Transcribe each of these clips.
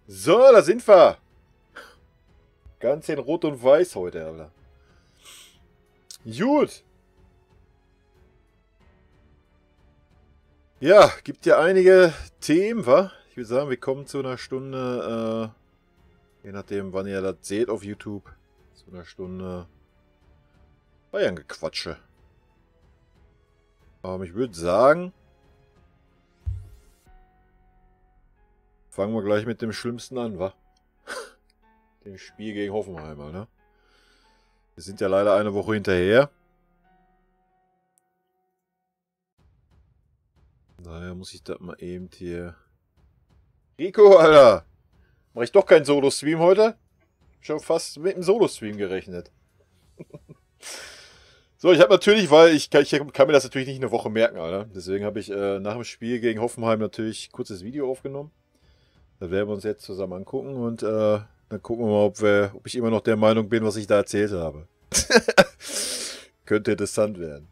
So, da sind wir. Ganz in Rot und Weiß heute, Alter. Gut. Ja, gibt ja einige Themen, wa? Ich würde sagen, wir kommen zu einer Stunde, je nachdem, wann ihr das seht auf YouTube, zu einer Stunde Bayern-Gequatsche. Ich würde sagen, fangen wir gleich mit dem Schlimmsten an, wa? Dem Spiel gegen Hoffenheim, ne? Wir sind ja leider eine Woche hinterher. Daher muss ich das mal eben hier... Rico, Alter! Mach ich doch keinen Solo-Stream heute? Schon fast mit einem Solo-Stream gerechnet. So, ich habe natürlich, weil ich kann mir das natürlich nicht eine Woche merken, Alter. Deswegen habe ich nach dem Spiel gegen Hoffenheim natürlich ein kurzes Video aufgenommen. Das werden wir uns jetzt zusammen angucken und dann gucken wir mal, ob ich immer noch der Meinung bin, was ich da erzählt habe. Könnte interessant werden.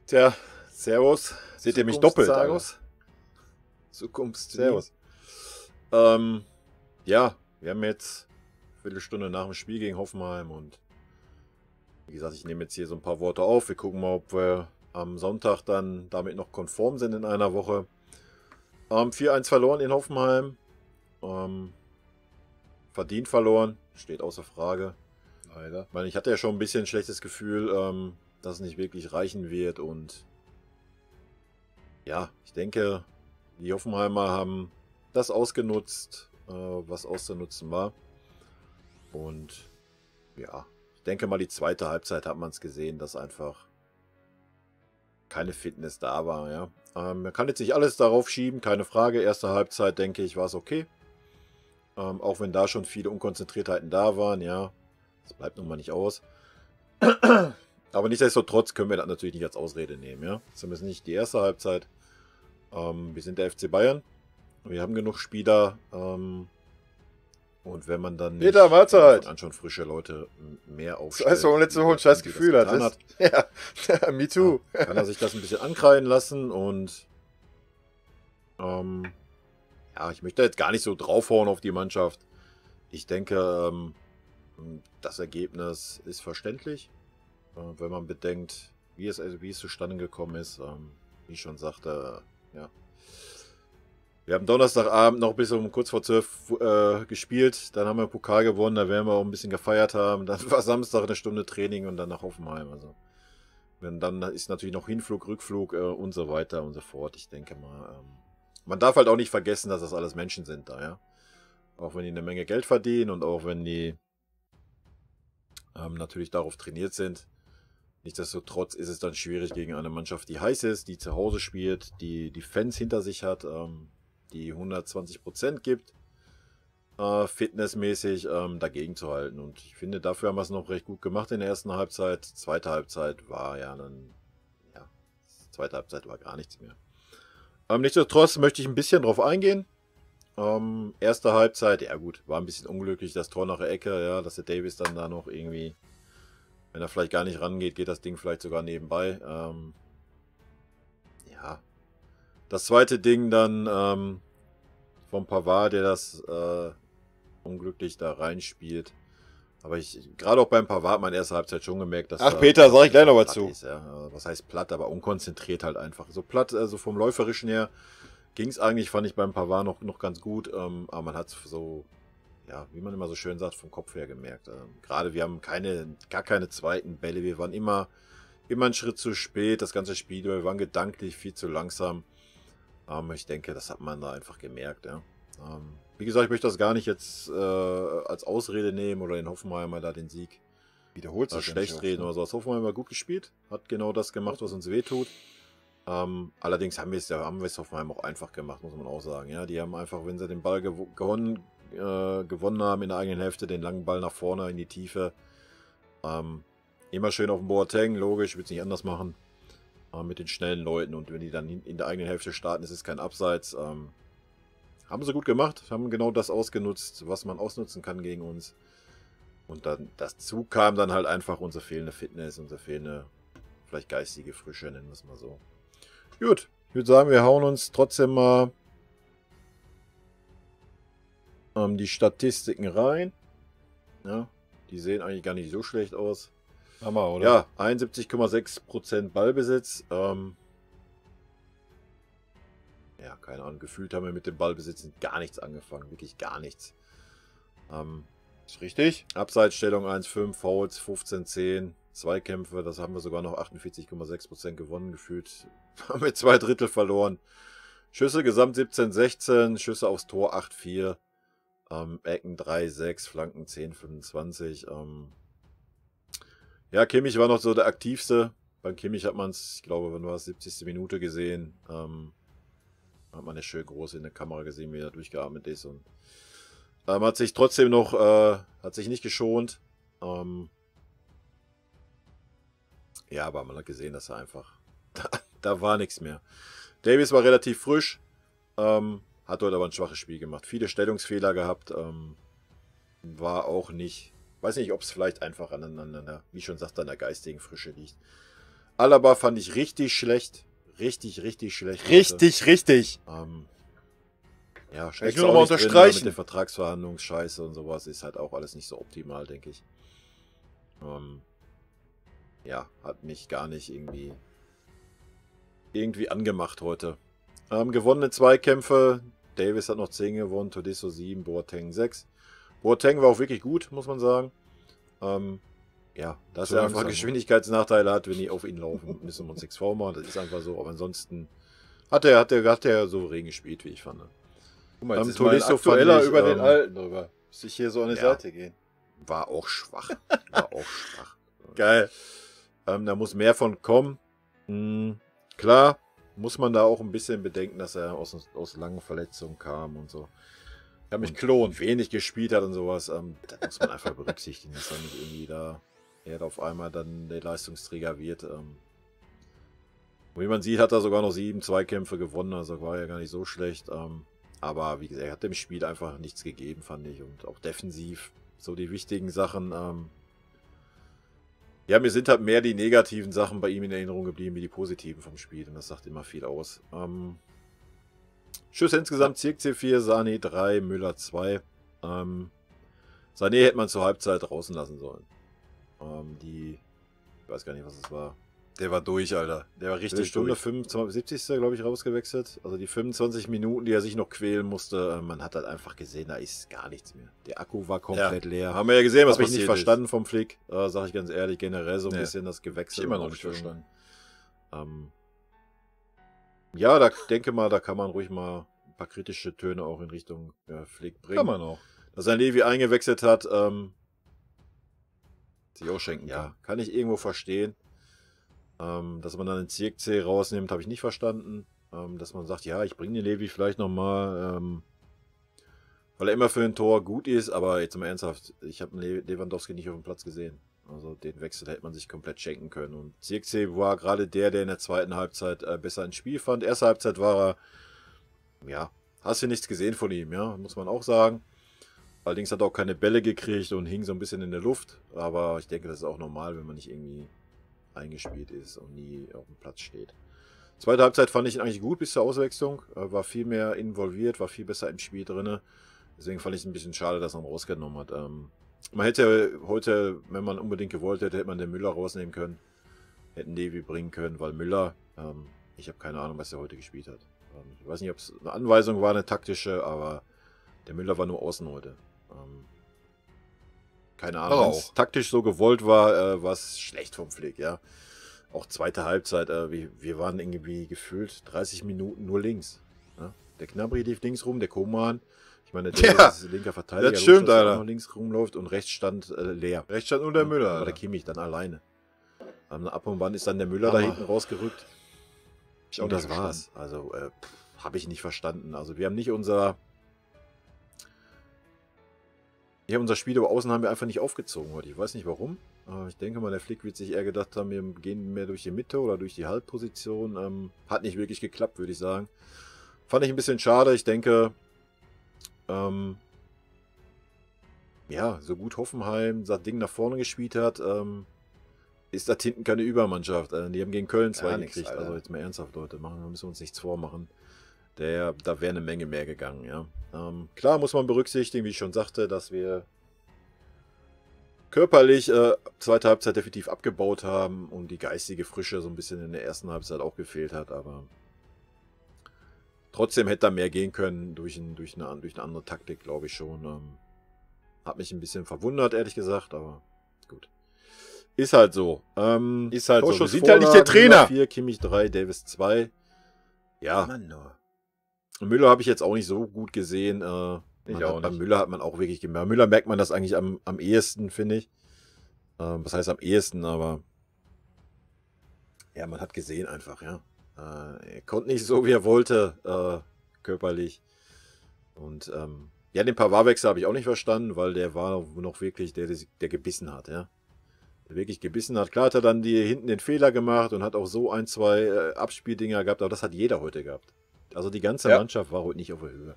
Tja, Servus. Seht ihr mich doppelt? Servus. Zukunft. Servus. Ja, wir haben jetzt eine Viertelstunde nach dem Spiel gegen Hoffenheim und wie gesagt, ich nehme jetzt hier so ein paar Worte auf. Wir gucken mal, ob wir am Sonntag dann damit noch konform sind in einer Woche. 4-1 verloren in Hoffenheim. Verdient verloren. Steht außer Frage. Leider. Ich meine, ich hatte ja schon ein bisschen ein schlechtes Gefühl, dass es nicht wirklich reichen wird. Und ja, ich denke, die Hoffenheimer haben das ausgenutzt, was auszunutzen war. Und ja, ich denke mal, die zweite Halbzeit hat man es gesehen, dass einfach keine Fitness da war. Ja. Man kann jetzt nicht alles darauf schieben, keine Frage. Erste Halbzeit, denke ich, war es okay. Auch wenn da schon viele Unkonzentriertheiten da waren, ja. Das bleibt nun mal nicht aus. Aber nichtsdestotrotz können wir das natürlich nicht als Ausrede nehmen, ja. Zumindest nicht die erste Halbzeit. Wir sind der FC Bayern. Wir haben genug Spieler. Und wenn man dann nicht an schon frische Leute mehr aufstellt. Das heißt, warum letzte Woche ein scheiß Gefühl hat. Ja, me too. Ja, kann er sich das ein bisschen ankreiden lassen und ja, ich möchte jetzt gar nicht so draufhauen auf die Mannschaft. Ich denke, das Ergebnis ist verständlich, wenn man bedenkt, wie es zustande gekommen ist. Wie ich schon sagte, ja. Wir haben Donnerstagabend noch bis um kurz vor 12 gespielt. Dann haben wir Pokal gewonnen. Da werden wir auch ein bisschen gefeiert haben. Dann war Samstag eine Stunde Training und dann nach Hoffenheim. Also, dann ist natürlich noch Hinflug, Rückflug und so weiter und so fort. Ich denke mal, man darf halt auch nicht vergessen, dass das alles Menschen sind da, ja. Auch wenn die eine Menge Geld verdienen und auch wenn die natürlich darauf trainiert sind. Nichtsdestotrotz ist es dann schwierig gegen eine Mannschaft, die heiß ist, die zu Hause spielt, die Fans hinter sich hat, die 120% gibt, fitnessmäßig dagegen zu halten. Und ich finde, dafür haben wir es noch recht gut gemacht in der ersten Halbzeit. Zweite Halbzeit war ja dann, ja, zweite Halbzeit war gar nichts mehr. Nichtsdestotrotz möchte ich ein bisschen drauf eingehen. Erste Halbzeit, ja gut, war ein bisschen unglücklich, das Tor nach der Ecke, ja, dass der Davis dann da noch irgendwie, wenn er vielleicht gar nicht rangeht, geht das Ding vielleicht sogar nebenbei. Ja. Das zweite Ding dann vom Pavard, der das unglücklich da reinspielt. Aber gerade auch beim Pavard hat man in der ersten Halbzeit schon gemerkt, dass... Ach Peter, sag ich gleich noch was zu. Ist, ja. Was heißt platt, aber unkonzentriert halt einfach. So platt, also vom Läuferischen her ging es eigentlich, fand ich beim Pavard noch ganz gut. Aber man hat es so, ja, wie man immer so schön sagt, vom Kopf her gemerkt. Gerade wir haben gar keine zweiten Bälle. Wir waren immer einen Schritt zu spät. Das ganze Spiel, wir waren gedanklich viel zu langsam. Ich denke, das hat man da einfach gemerkt. Ja. Wie gesagt, ich möchte das gar nicht jetzt als Ausrede nehmen oder den Hoffenheimer da den Sieg wiederholt zu schlecht reden oder so. Das Hoffenheim war gut gespielt, hat genau das gemacht, was uns wehtut. Allerdings haben wir es Hoffenheim auch einfach gemacht, muss man auch sagen. Ja, die haben einfach, wenn sie den Ball gewonnen haben in der eigenen Hälfte, den langen Ball nach vorne in die Tiefe. Immer schön auf dem Boateng, logisch, wird es nicht anders machen. Mit den schnellen Leuten und wenn die dann in der eigenen Hälfte starten, ist es kein Abseits. Haben sie gut gemacht, haben genau das ausgenutzt, was man ausnutzen kann gegen uns. Und dann dazu kam dann halt einfach unsere fehlende Fitness, unsere fehlende, vielleicht geistige Frische, nennen wir es mal so. Gut, Ich würde sagen, wir hauen uns trotzdem mal die Statistiken rein. Ja, die sehen eigentlich gar nicht so schlecht aus. Hammer, oder? Ja, 71,6% Ballbesitz. Ja, keine Ahnung. Gefühlt haben wir mit dem Ballbesitz gar nichts angefangen. Wirklich gar nichts. Ist richtig. Abseitsstellung 1,5, Fouls 15,10. Zweikämpfe, das haben wir sogar noch 48,6% gewonnen. Gefühlt haben wir 2/3 verloren. Schüsse gesamt 17,16. Schüsse aufs Tor 8,4. Ecken 3,6. Flanken 10,25. Ja, Kimmich war noch so der aktivste. Beim Kimmich hat man es, ich glaube, wann war es, 70. Minute gesehen. Hat man ja schön groß in der Kamera gesehen, wie er durchgeatmet ist. Und hat sich trotzdem noch, hat sich nicht geschont. Ja, aber man hat gesehen, dass er einfach, da war nichts mehr. Davies war relativ frisch, hat heute aber ein schwaches Spiel gemacht. Viele Stellungsfehler gehabt, war auch nicht, weiß nicht, ob es vielleicht einfach an wie schon sagt, an der geistigen Frische liegt. Alaba fand ich richtig schlecht. Richtig, richtig schlecht. Richtig. Ja, ich will nochmal unterstreichen. Mit der Vertragsverhandlungsscheiße und sowas ist halt auch alles nicht so optimal, denke ich. Ja, hat mich gar nicht irgendwie angemacht heute. Gewonnene Zweikämpfe. Davis hat noch 10 gewonnen, Todisso 7, Boateng 6. Boateng war auch wirklich gut, muss man sagen. Ja, dass er einfach Geschwindigkeitsnachteile hat, wenn die auf ihn laufen, müssen wir uns nichts vormachen. Das ist einfach so. Aber ansonsten hat er souverän gespielt, wie ich fand. Guck mal, jetzt ist Tolisso aktueller über den alten drüber. Muss ich hier so an die Seite gehen. War auch schwach. Geil. Da muss mehr von kommen. Klar, muss man da auch ein bisschen bedenken, dass er aus langen Verletzungen kam und so. Er hat mich klont. Wenig gespielt hat und sowas. Das muss man einfach berücksichtigen, dass er nicht irgendwie da auf einmal dann der Leistungsträger wird. Wie man sieht, hat er sogar noch 7 Zweikämpfe gewonnen, also war ja gar nicht so schlecht. Aber wie gesagt, er hat dem Spiel einfach nichts gegeben, fand ich. Und auch defensiv, so die wichtigen Sachen. Ja, mir sind halt mehr die negativen Sachen bei ihm in Erinnerung geblieben, wie die positiven vom Spiel. Und das sagt immer viel aus. Schüsse insgesamt, Zirkzee 4, Sané 3, Müller 2. Sané hätte man zur Halbzeit draußen lassen sollen. Ich weiß gar nicht, was es war. Der war durch, Alter. Der war richtig Stunde durch. 75. glaube ich, rausgewechselt. Also die 25 Minuten, die er sich noch quälen musste. Man hat halt einfach gesehen, da ist gar nichts mehr. Der Akku war komplett leer. Haben wir ja gesehen, was Habe ich nicht passiert verstanden vom Flick. Sage ich ganz ehrlich, generell so ein bisschen das Gewechsel. Ich immer noch nicht verstanden. Ja, da denke mal, da kann man ruhig mal ein paar kritische Töne auch in Richtung Flick bringen. Kann man auch. Dass er Levi eingewechselt hat, sich auch schenken kann. Ja, kann ich irgendwo verstehen. Dass man dann den Zirkzee rausnimmt, habe ich nicht verstanden. Dass man sagt, ja, ich bringe den Levi vielleicht nochmal, weil er immer für ein Tor gut ist, aber jetzt mal ernsthaft, ich habe Lewandowski nicht auf dem Platz gesehen. Also den Wechsel hätte man sich komplett schenken können. Und Zirkzee war gerade der in der zweiten Halbzeit besser ins Spiel fand. Erste Halbzeit war er, ja, hast du nichts gesehen von ihm, ja, muss man auch sagen. Allerdings hat er auch keine Bälle gekriegt und hing so ein bisschen in der Luft. Aber ich denke, das ist auch normal, wenn man nicht irgendwie eingespielt ist und nie auf dem Platz steht. Zweite Halbzeit fand ich ihn eigentlich gut bis zur Auswechslung. War viel mehr involviert, war viel besser im Spiel drin. Deswegen fand ich es ein bisschen schade, dass er ihn rausgenommen hat. Man hätte heute, wenn man unbedingt gewollt hätte, hätte man den Müller rausnehmen können. Hätten Levi bringen können, weil Müller, ich habe keine Ahnung, was er heute gespielt hat. Ich weiß nicht, ob es eine Anweisung war, eine taktische, aber der Müller war nur außen heute. Keine Ahnung, wenn es taktisch so gewollt war, war es schlecht vom Flick, ja. Auch zweite Halbzeit, wir waren irgendwie gefühlt 30 Minuten nur links. Ja? Der Gnabry lief links rum, der Koman, ich meine, der ist linker Verteidiger, das stimmt, Alter. Noch links rumläuft und rechts stand leer. Rechts stand nur der Müller, aber der Kimmich dann alleine. Ab und wann ist dann der Müller da hinten rausgerückt? Und das war's. Also, habe ich nicht verstanden. Also, wir haben nicht unser Spiel über außen haben wir einfach nicht aufgezogen heute. Ich weiß nicht warum. Ich denke mal, der Flick wird sich eher gedacht haben, wir gehen mehr durch die Mitte oder durch die Halbposition. Hat nicht wirklich geklappt, würde ich sagen. Fand ich ein bisschen schade. Ich denke, ja, so gut Hoffenheim das Ding nach vorne gespielt hat, ist das hinten keine Übermannschaft. Die haben gegen Köln 2 nix, gekriegt. Alter. Also jetzt mal ernsthaft, Leute, da müssen wir uns nichts vormachen. Da wäre eine Menge mehr gegangen, ja. Klar muss man berücksichtigen, wie ich schon sagte, dass wir körperlich zweite Halbzeit definitiv abgebaut haben und die geistige Frische so ein bisschen in der ersten Halbzeit auch gefehlt hat, aber trotzdem hätte da mehr gehen können durch eine andere Taktik, glaube ich schon. Hat mich ein bisschen verwundert, ehrlich gesagt, aber gut. Ist halt so. Ist halt so. Wir sind halt nicht der Trainer. 4, Kimmich 3, Davis 2. Ja. Mann, no. Müller habe ich jetzt auch nicht so gut gesehen. Bei Müller hat man auch wirklich gemerkt. Bei Müller merkt man das eigentlich am ehesten, finde ich. Was heißt am ehesten, aber ja, man hat gesehen einfach, ja. Er konnte nicht so, wie er wollte, körperlich. Und ja, den Pavard-Wechsel habe ich auch nicht verstanden, weil der war noch wirklich der gebissen hat, ja. Der wirklich gebissen hat. Klar hat er dann hinten den Fehler gemacht und hat auch so 1, 2 Abspieldinger gehabt, aber das hat jeder heute gehabt. Also die ganze Mannschaft war heute nicht auf der Höhe.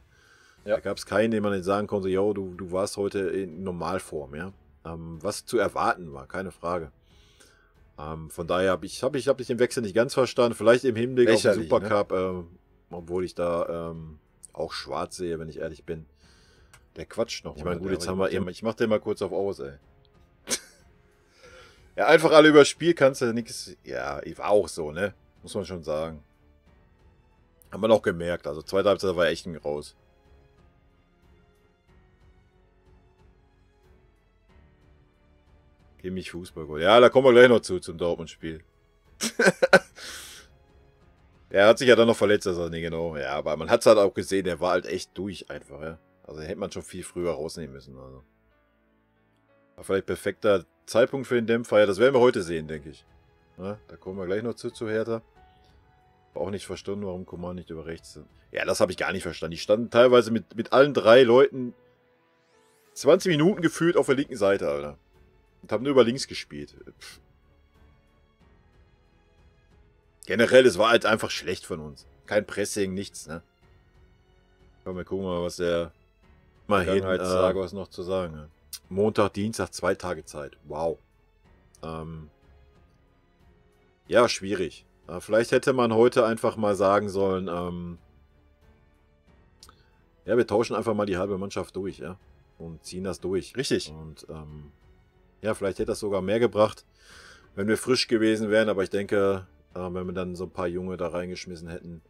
Ja. Da gab es keinen, den man jetzt sagen konnte, yo, du warst heute in Normalform, ja. Was zu erwarten war, keine Frage. Von daher habe ich den Wechsel nicht ganz verstanden. Vielleicht im Hinblick auf den Supercup, ne? Obwohl ich da auch schwarz sehe, wenn ich ehrlich bin. Der quatscht noch. Ich meine, gut, jetzt haben wir eben. Ich mach den mal kurz auf aus, ey. Ja, einfach alle übers Spiel kannst du nichts. Ja, war auch so, ne? Muss man schon sagen. Haben wir auch gemerkt. Also zweite Halbzeit war echt ein Graus. Kimmich Fußballgoal. Ja, da kommen wir gleich noch zum Dortmund-Spiel. Er hat sich ja dann noch verletzt, also nee, genau. Ja, aber man hat es halt auch gesehen, der war halt echt durch einfach, ja. Also den hätte man schon viel früher rausnehmen müssen. Also. War vielleicht perfekter Zeitpunkt für den Dämpfer. Ja, das werden wir heute sehen, denke ich. Ja, da kommen wir gleich noch zu Hertha. Auch nicht verstanden, warum Coman nicht über rechts sind. Ja, das habe ich gar nicht verstanden. Die standen teilweise mit allen 3 Leuten 20 Minuten gefühlt auf der linken Seite, Alter. Und haben nur über links gespielt. Generell, es war halt einfach schlecht von uns. Kein Pressing, nichts, ne? Komm, wir gucken mal, was der was noch zu sagen hat. Montag, Dienstag, 2 Tage Zeit. Wow. Ja, schwierig. Vielleicht hätte man heute einfach mal sagen sollen, ja, wir tauschen einfach mal die halbe Mannschaft durch, ja. Und ziehen das durch. Richtig. Und ja, vielleicht hätte das sogar mehr gebracht, wenn wir frisch gewesen wären. Aber ich denke, wenn wir dann so ein paar Junge da reingeschmissen hätten,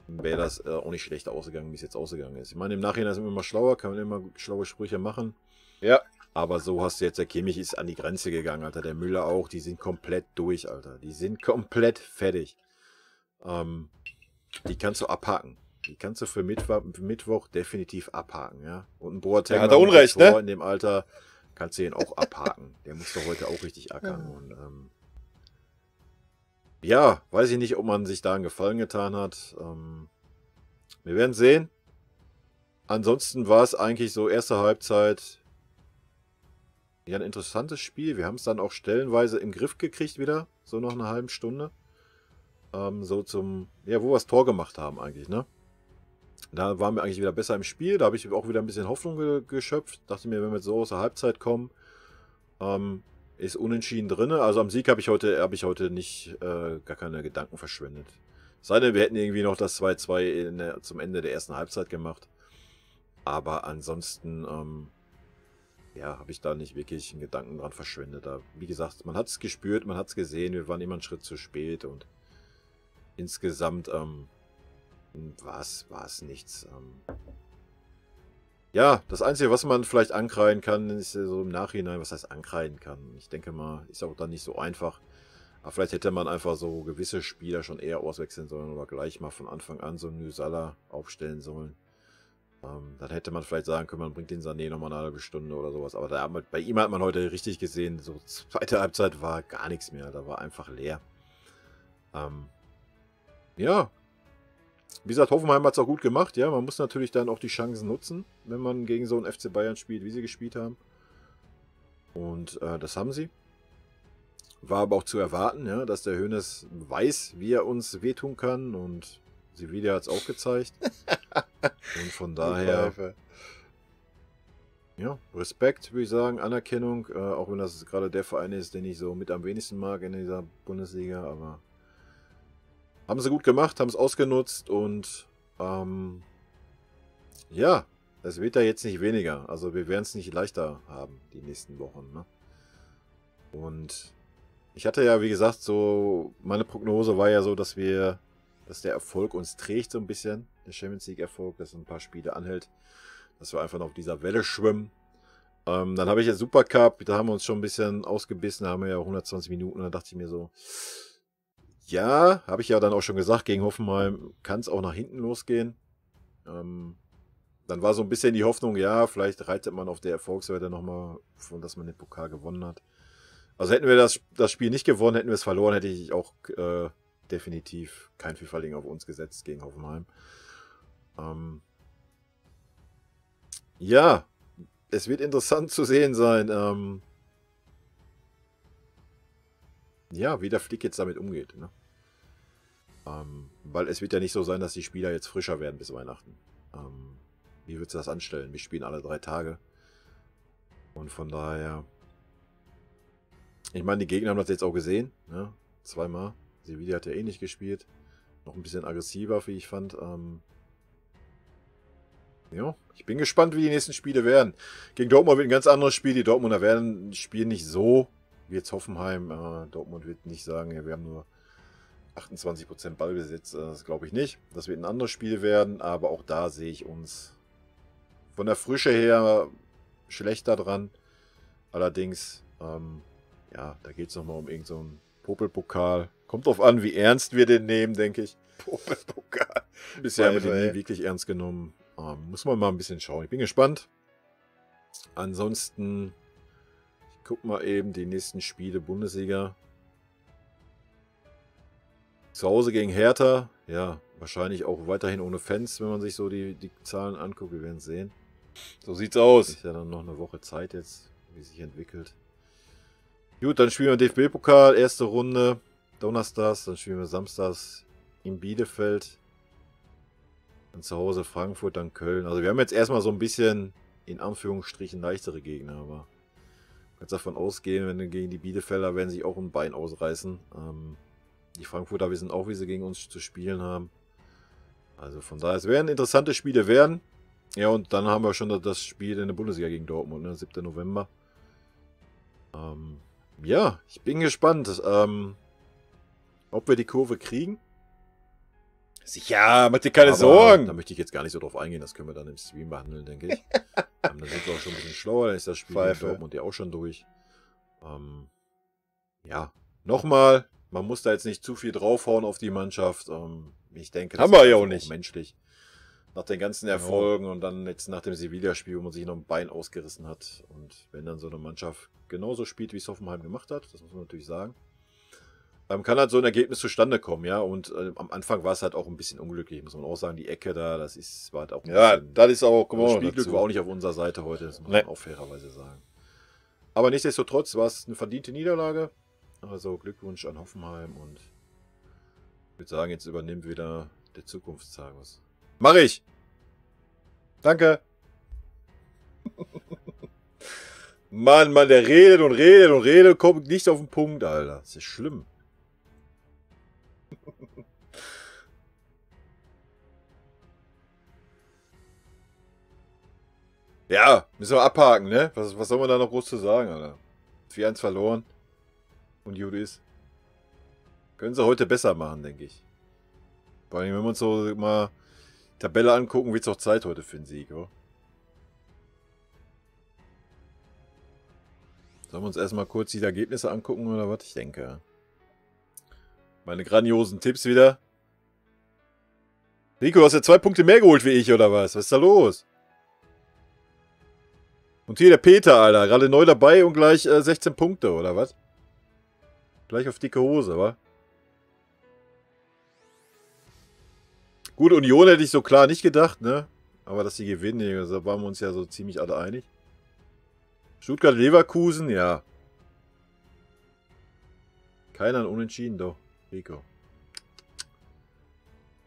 wäre das auch nicht schlecht ausgegangen, wie es jetzt ausgegangen ist. Ich meine, im Nachhinein sind wir immer schlauer, kann man immer schlaue Sprüche machen. Ja. Aber so hast du jetzt, der Kimmich ist an die Grenze gegangen, Alter. Der Müller auch, die sind komplett durch, Alter. Die sind komplett fertig. Die kannst du abhaken. Die kannst du für Mittwoch definitiv abhaken, ja. Und ein Boateng hat er Unrecht, ne? In dem Alter kannst du ihn auch abhaken. Der muss doch heute auch richtig ackern. Und, ja, weiß ich nicht, ob man sich da einen Gefallen getan hat. Wir werden sehen. Ansonsten war es eigentlich so erste Halbzeit ja ein interessantes Spiel. Wir haben es dann auch stellenweise im Griff gekriegt wieder. So nach einer halben Stunde. So zum, ja, wo wir das Tor gemacht haben eigentlich, ne? Da waren wir eigentlich wieder besser im Spiel. Da habe ich auch wieder ein bisschen Hoffnung geschöpft. Dachte mir, wenn wir jetzt so aus der Halbzeit kommen, ist unentschieden drin. Also am Sieg habe ich heute nicht gar keine Gedanken verschwendet. Sei denn, wir hätten irgendwie noch das 2-2 zum Ende der ersten Halbzeit gemacht. Aber ansonsten, ja, habe ich da nicht wirklich einen Gedanken dran verschwendet. Da, wie gesagt, man hat es gespürt, man hat es gesehen. Wir waren immer einen Schritt zu spät und insgesamt war es nichts. Ja, das Einzige, was man vielleicht ankreiden kann, ist so im Nachhinein, was heißt ankreiden kann. Ich denke mal, ist auch dann nicht so einfach. Aber vielleicht hätte man einfach so gewisse Spieler schon eher auswechseln sollen oder gleich mal von Anfang an so einen Nysala aufstellen sollen. Dann hätte man vielleicht sagen können, man bringt den Sané nochmal eine halbe Stunde oder sowas. Aber bei ihm hat man heute richtig gesehen, so zweite Halbzeit war gar nichts mehr. Da war einfach leer. Ja. Wie gesagt, Hoffenheim hat es auch gut gemacht. Ja, man muss natürlich dann auch die Chancen nutzen, wenn man gegen so einen FC Bayern spielt, wie sie gespielt haben. Und das haben sie. War aber auch zu erwarten, ja, dass der Hoeneß weiß, wie er uns wehtun kann. Und Sevilla hat es auch gezeigt. Und von daher... Ja, Respekt, würde ich sagen, Anerkennung, auch wenn das gerade der Verein ist, den ich so mit am wenigsten mag in dieser Bundesliga, aber haben sie gut gemacht, haben es ausgenutzt und ja, es wird ja jetzt nicht weniger, also wir werden es nicht leichter haben die nächsten Wochen, ne? Und ich hatte ja, wie gesagt, so, meine Prognose war ja so, dass der Erfolg uns trägt so ein bisschen, der Champions League Erfolg, dass ein paar Spiele anhält, dass wir einfach noch auf dieser Welle schwimmen. Dann habe ich ja Supercup, da haben wir uns schon ein bisschen ausgebissen, da haben wir ja 120 Minuten, da dachte ich mir so, ja, habe ich ja dann auch schon gesagt, gegen Hoffenheim kann es auch nach hinten losgehen. Dann war so ein bisschen die Hoffnung, ja, vielleicht reitet man auf der Erfolgswelle nochmal, von dass man den Pokal gewonnen hat. Also hätten wir das Spiel nicht gewonnen, hätten wir es verloren, hätte ich auch definitiv kein Pfifferling auf uns gesetzt gegen Hoffenheim. Ja, es wird interessant zu sehen sein, ja, wie der Flick jetzt damit umgeht. Ne? Weil es wird ja nicht so sein, dass die Spieler jetzt frischer werden bis Weihnachten. Wie würdest du das anstellen? Wir spielen alle 3 Tage. Und von daher... Ich meine, die Gegner haben das jetzt auch gesehen. Ne? 2-mal. Sevilla hat ja eh nicht gespielt. Noch ein bisschen aggressiver, wie ich fand. Ja, ich bin gespannt, wie die nächsten Spiele werden. Gegen Dortmund wird ein ganz anderes Spiel. Die Dortmunder werden spielen nicht so wie jetzt Hoffenheim. Dortmund wird nicht sagen, ja, wir haben nur 28% Ballbesitz. Das glaube ich nicht. Das wird ein anderes Spiel werden. Aber auch da sehe ich uns von der Frische her schlechter dran. Allerdings, ja, da geht es nochmal um irgendeinen so Popelpokal. Kommt drauf an, wie ernst wir den nehmen, denke ich. Popelpokal. Bisher haben wir den nie wirklich ernst genommen. Muss man mal ein bisschen schauen. Ich bin gespannt. Ansonsten, ich gucke mal eben die nächsten Spiele Bundesliga. Zu Hause gegen Hertha. Ja, wahrscheinlich auch weiterhin ohne Fans, wenn man sich so die Zahlen anguckt. Wir werden es sehen. So sieht's aus. Ist ja dann noch eine Woche Zeit jetzt, wie es sich entwickelt. Gut, dann spielen wir DFB-Pokal, erste Runde. Donnerstags, dann spielen wir samstags in Bielefeld. Dann zu Hause Frankfurt, dann Köln. Also wir haben jetzt erstmal so ein bisschen, in Anführungsstrichen, leichtere Gegner. Aber du kannst davon ausgehen, wenn du gegen die Bielefelder werden sich auch ein Bein ausreißen. Die Frankfurter wissen auch, wie sie gegen uns zu spielen haben. Also von daher, es werden interessante Spiele werden. Ja, und dann haben wir schon das Spiel in der Bundesliga gegen Dortmund, ne? 7. November. Ja, ich bin gespannt, ob wir die Kurve kriegen. Sicher, mach dir keine Sorgen. Da möchte ich jetzt gar nicht so drauf eingehen. Das können wir dann im Stream behandeln, denke ich. Dann sind wir auch schon ein bisschen schlauer. Dann ist das Spiel in Dortmund ja auch schon durch. Ja, nochmal. Man muss da jetzt nicht zu viel draufhauen auf die Mannschaft. Ich denke, das haben wir ja auch nicht. Menschlich. Nach den ganzen Erfolgen und dann jetzt nach dem Sevilla-Spiel, wo man sich noch ein Bein ausgerissen hat. Und wenn dann so eine Mannschaft genauso spielt, wie es Hoffenheim gemacht hat, das muss man natürlich sagen, kann halt so ein Ergebnis zustande kommen, ja. Und am Anfang war es halt auch ein bisschen unglücklich, muss man auch sagen. Die Ecke da, war halt auch ein bisschen, das ist auch, das Spielglück war auch nicht auf unserer Seite heute, das muss man auch fairerweise sagen. Aber nichtsdestotrotz war es eine verdiente Niederlage. Also Glückwunsch an Hoffenheim und ich würde sagen, jetzt übernimmt wieder der Zukunftstagus. Mach ich! Danke! Mann, der redet und redet und redet, kommt nicht auf den Punkt, Alter. Das ist schlimm. Ja, müssen wir abhaken, ne? Was soll man da noch groß zu sagen, Alter? 4-1 verloren. Und gut ist. Können sie heute besser machen, denke ich. Vor allem, wenn wir uns so mal die Tabelle angucken, wird es auch Zeit heute für einen Sieg, oder? Sollen wir uns erstmal kurz die Ergebnisse angucken, oder was? Ich denke. Meine grandiosen Tipps wieder. Rico, du hast ja 2 Punkte mehr geholt wie ich, oder was? Was ist da los? Und hier der Peter, Alter. Gerade neu dabei und gleich 16 Punkte, oder was? Gleich auf dicke Hose, wa? Gut, Union hätte ich so klar nicht gedacht, ne? Aber dass sie gewinnen, da waren wir uns ja so ziemlich alle einig. Stuttgart-Leverkusen, ja. Keiner Unentschieden, doch. Rico.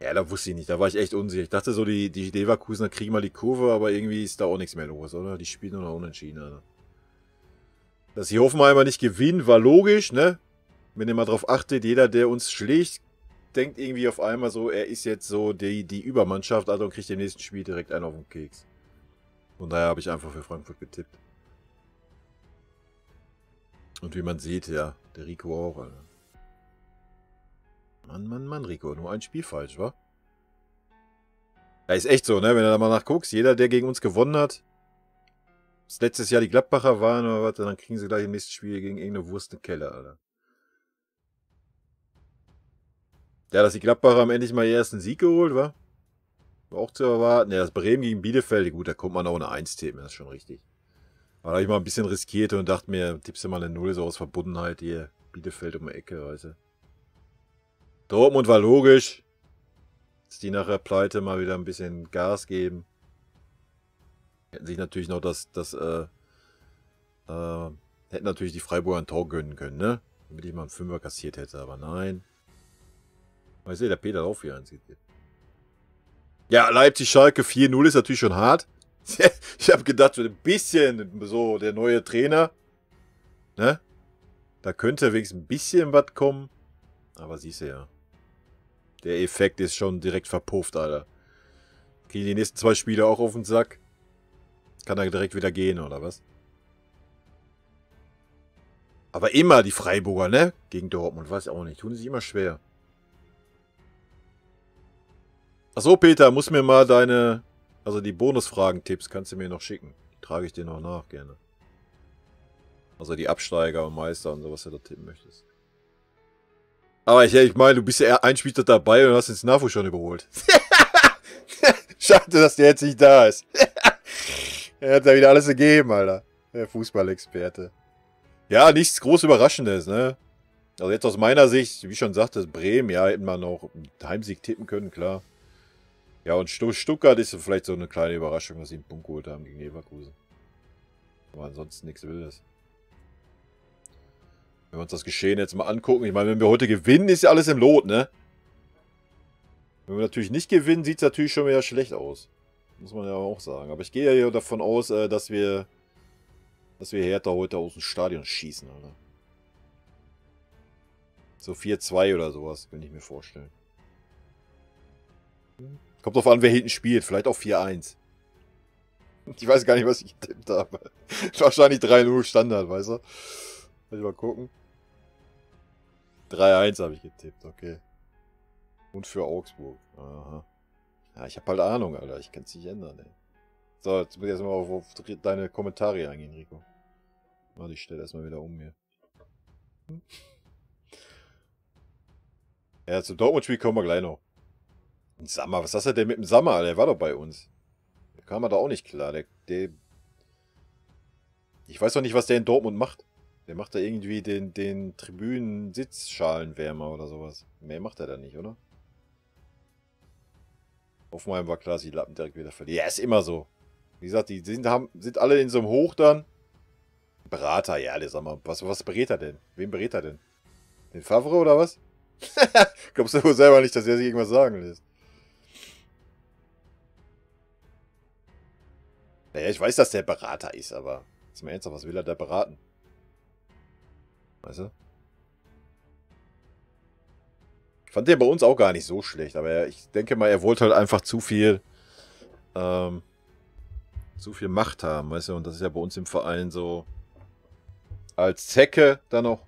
Ja, da wusste ich nicht. Da war ich echt unsicher. Ich dachte so, die Leverkusener kriegen mal die Kurve, aber irgendwie ist da auch nichts mehr los, oder? Die spielen nur noch unentschieden, Alter. Dass die Hoffenheimer nicht gewinnen, war logisch, ne? Wenn ihr mal drauf achtet, jeder, der uns schlägt, denkt irgendwie auf einmal so, er ist jetzt so die Übermannschaft, Alter, und kriegt im nächsten Spiel direkt einen auf den Keks. Von daher habe ich einfach für Frankfurt getippt. Und wie man sieht, ja, der Rico auch, Alter. Mann, Rico, nur ein Spiel falsch, wa? Ja, ist echt so, ne? Wenn du da mal nachguckst, jeder, der gegen uns gewonnen hat, das letztes Jahr die Gladbacher waren oder was, dann kriegen sie gleich im nächsten Spiel gegen irgendeine Wurst in den Keller, Alter. Ja, dass die Gladbacher haben endlich mal ihren ersten Sieg geholt, wa? War auch zu erwarten. Ja, das Bremen gegen Bielefeld, gut, da kommt man auch eine 1 tippen, das ist schon richtig. Aber da habe ich mal ein bisschen riskiert und dachte mir, tippst du mal eine 0 so aus Verbundenheit hier. Bielefeld um die Ecke, weißt du. Dortmund war logisch. Dass die nach der Pleite mal wieder ein bisschen Gas geben. Hätten sich natürlich noch hätten natürlich die Freiburger ein Tor gönnen können, ne? Damit ich mal einen Fünfer kassiert hätte, aber nein. Ich sehe, der Peter hat auch 4-1 getippt. Ja, Leipzig-Schalke 4-0 ist natürlich schon hart. Ich habe gedacht, so ein bisschen so der neue Trainer, ne? Da könnte wenigstens ein bisschen was kommen. Aber siehst du ja. Der Effekt ist schon direkt verpufft, Alter. Kriegen die nächsten 2 Spiele auch auf den Sack? Kann er direkt wieder gehen, oder was? Aber immer die Freiburger, ne? Gegen Dortmund, weiß ich auch nicht. Tun sich immer schwer. Achso, Peter, muss mir mal deine... Also die Bonusfragen-Tipps kannst du mir noch schicken. Die trage ich dir noch nach, gerne. Also die Absteiger und Meister und so, was du da tippen möchtest. Aber ich meine, du bist ja ein Spieler dabei und hast den Snafu schon überholt. Schade, dass der jetzt nicht da ist. Er hat da wieder alles gegeben, Alter. Der Fußballexperte. Ja, nichts groß Überraschendes, ne? Also jetzt aus meiner Sicht, wie schon sagte, Bremen, ja, hätten wir noch einen Heimsieg tippen können, klar. Ja, und Stuttgart ist vielleicht so eine kleine Überraschung, dass sie einen Punkt geholt haben gegen Leverkusen. Aber ansonsten nichts Wildes. Wenn wir uns das Geschehen jetzt mal angucken, ich meine, wenn wir heute gewinnen, ist ja alles im Lot, ne? Wenn wir natürlich nicht gewinnen, sieht es natürlich schon wieder schlecht aus. Muss man ja auch sagen. Aber ich gehe ja hier davon aus, dass wir Hertha heute aus dem Stadion schießen, oder? So 4-2 oder sowas, könnte ich mir vorstellen. Kommt drauf an, wer hinten spielt. Vielleicht auch 4-1. Ich weiß gar nicht, was ich getippt habe. Wahrscheinlich 3-0 Standard, weißt du? Soll ich mal gucken? 3-1 habe ich getippt, okay. Und für Augsburg. Aha. Ja, ich habe halt Ahnung, Alter. Ich kann es nicht ändern, ey. So, jetzt muss ich erstmal auf deine Kommentare eingehen, Rico. Warte, ich stelle erstmal wieder um hier. Ja, zum Dortmund-Spiel kommen wir gleich noch. Sammer, was hast du denn mit dem Sammer? Der war doch bei uns. Da kam er da auch nicht klar. Ich weiß doch nicht, was der in Dortmund macht. Der macht da irgendwie den Tribünen-Sitzschalenwärmer oder sowas. Mehr macht er da nicht, oder? Hoffenheim war klar, dass die Lappen direkt wieder verlieren. Ja, ist immer so. Wie gesagt, die sind alle in so einem Hoch dann. Berater, ja, der sag mal, was berät er denn? Wen berät er denn? Den Favre oder was? Glaubst du wohl selber nicht, dass er sich irgendwas sagen lässt? Naja, ich weiß, dass der Berater ist, aber ist mal ernsthaft, was will er da beraten? Weißt du? Ich fand den bei uns auch gar nicht so schlecht, aber ich denke mal, er wollte halt einfach zu viel Macht haben, weißt du? Und das ist ja bei uns im Verein so als Zecke dann noch.